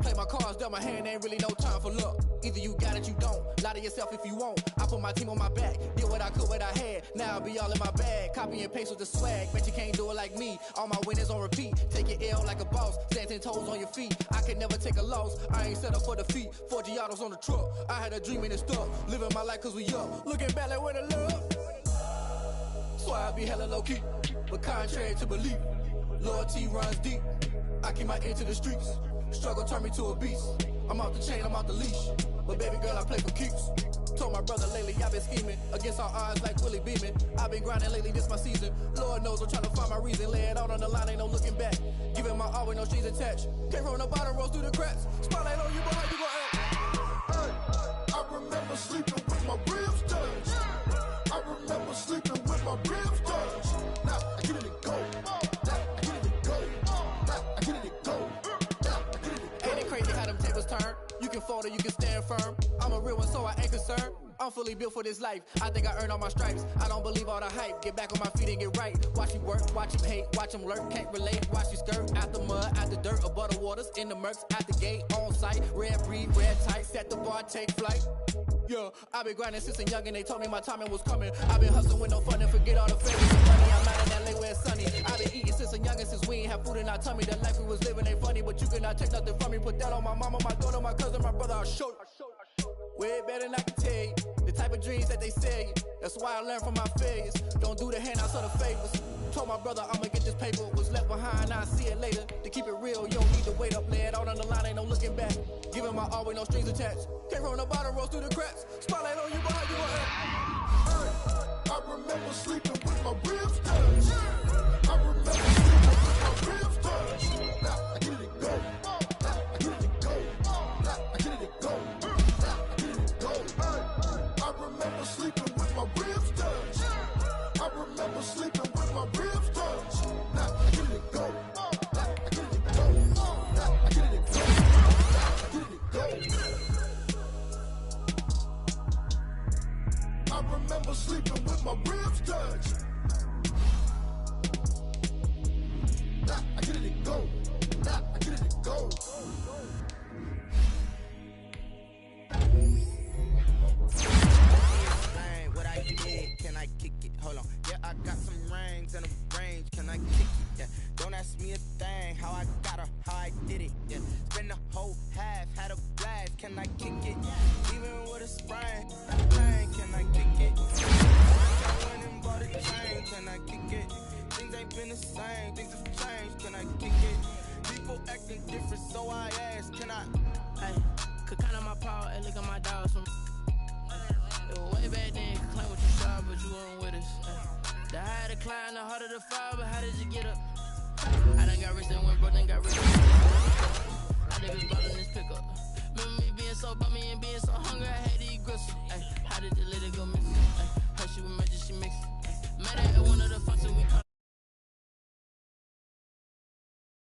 Speaker 10: Play my cards, dealt my hand, ain't really no time for luck. Either you got it, you don't. Lie to yourself if you won't. I put my team on my back, did what I could, what I had. Now I'll be all in my bag. Copy and paste with the swag. Bet you can't do it like me. All my winners on repeat. Take your L like a boss. Stand 10 toes on your feet. I can never take a loss. I ain't set up for defeat. 4 Giottos on the truck. I had a dream and it stuck. Living my life cause we up. Looking back like where the love. So I be hella low key. But contrary to belief, loyalty runs deep. I keep my ear to the streets. Struggle turned me to a beast. I'm off the chain, I'm off the leash. But baby girl, I play for keeps. Told my brother lately, I've been scheming. Against all odds like Willie Beeman. I've been grinding lately, this my season. Lord knows I'm trying to find my reason. Lay it out on the line, ain't no looking back. Giving my all with no strings attached. Came from the bottom, rose through the cracks. Spotlight on you, boy, how you gon' act?
Speaker 6: Hey, I remember sleeping with my ribs touched. I remember sleeping with my ribs touched. Now I get it to go. Now I get it to go. Now I get it to go. Now I get it to go.
Speaker 10: Ain't it crazy how them tables turn? You can fold or you can stand firm. I'm a real one, so I ain't concerned. I'm fully built for this life. I think I earned all my stripes. I don't believe all the hype. Get back on my feet and get right. Watch you work, watch him hate, watch him lurk. Can't relate, watch you skirt. Out the mud, out the dirt, above the waters, in the murks, out the gate, on site. Red breed, red tight, set the bar, take flight. Yeah, I've been grinding since a young and they told me my timing was coming. I've been hustling with no fun and forget all the favors and money. I'm out in LA where it's sunny. I've been eating since a young and since we ain't have food in our tummy. The life we was living ain't funny, but you cannot take nothing from me. Put that on my mama, my daughter, my cousin, my brother, I'll show you. Way better than I can tell you. The type of dreams that they sell you. That's why I learned from my failures. Don't do the handouts or the favors. Told my brother I'ma get this paper. Was left behind, I'll see it later. To keep it real, you don't need to wait up. Lay it out on the line, ain't no looking back. Giving my all with no strings attached. Came from the bottom, rose through the cracks. Spotlight on you, boy, how you gon' act?
Speaker 6: Hey, I remember sleeping with my ribs touched. I remember sleeping with my ribs touched. Now I get it to go. Now I get it to go. Now I get it to go. Now I get it to go. Hey, I remember sleeping with my ribs touched. I remember sleeping with my ribs touched. Now I get it to go. Now I get it to go. Now I get it to go. Now I get it to go. I remember sleeping with my ribs touched. Now I get it to go. Now I get it to go.
Speaker 11: Explain what I did, can I kick it? Hold on, yeah, I got some rings and a range, can I kick it? Yeah, don't ask me a thing, how I got her, how I did it. Yeah, spend the whole half, had a blast, can I kick it? Even with a sprain, can I kick it? I went and bought a chain, can I kick it? Things ain't been the same, things have changed, can I kick it? People acting different, so I ask, can I?
Speaker 12: Hey, could count on my power, and look at my dogs from. It was way back then, could claim what you climb, the harder the fall, but how did you get up? I done got rich and went broke, then got rich. I done been ballin' this pickup. Remember me being so bummy and being so hungry, I had to eat gristle. Ay, how did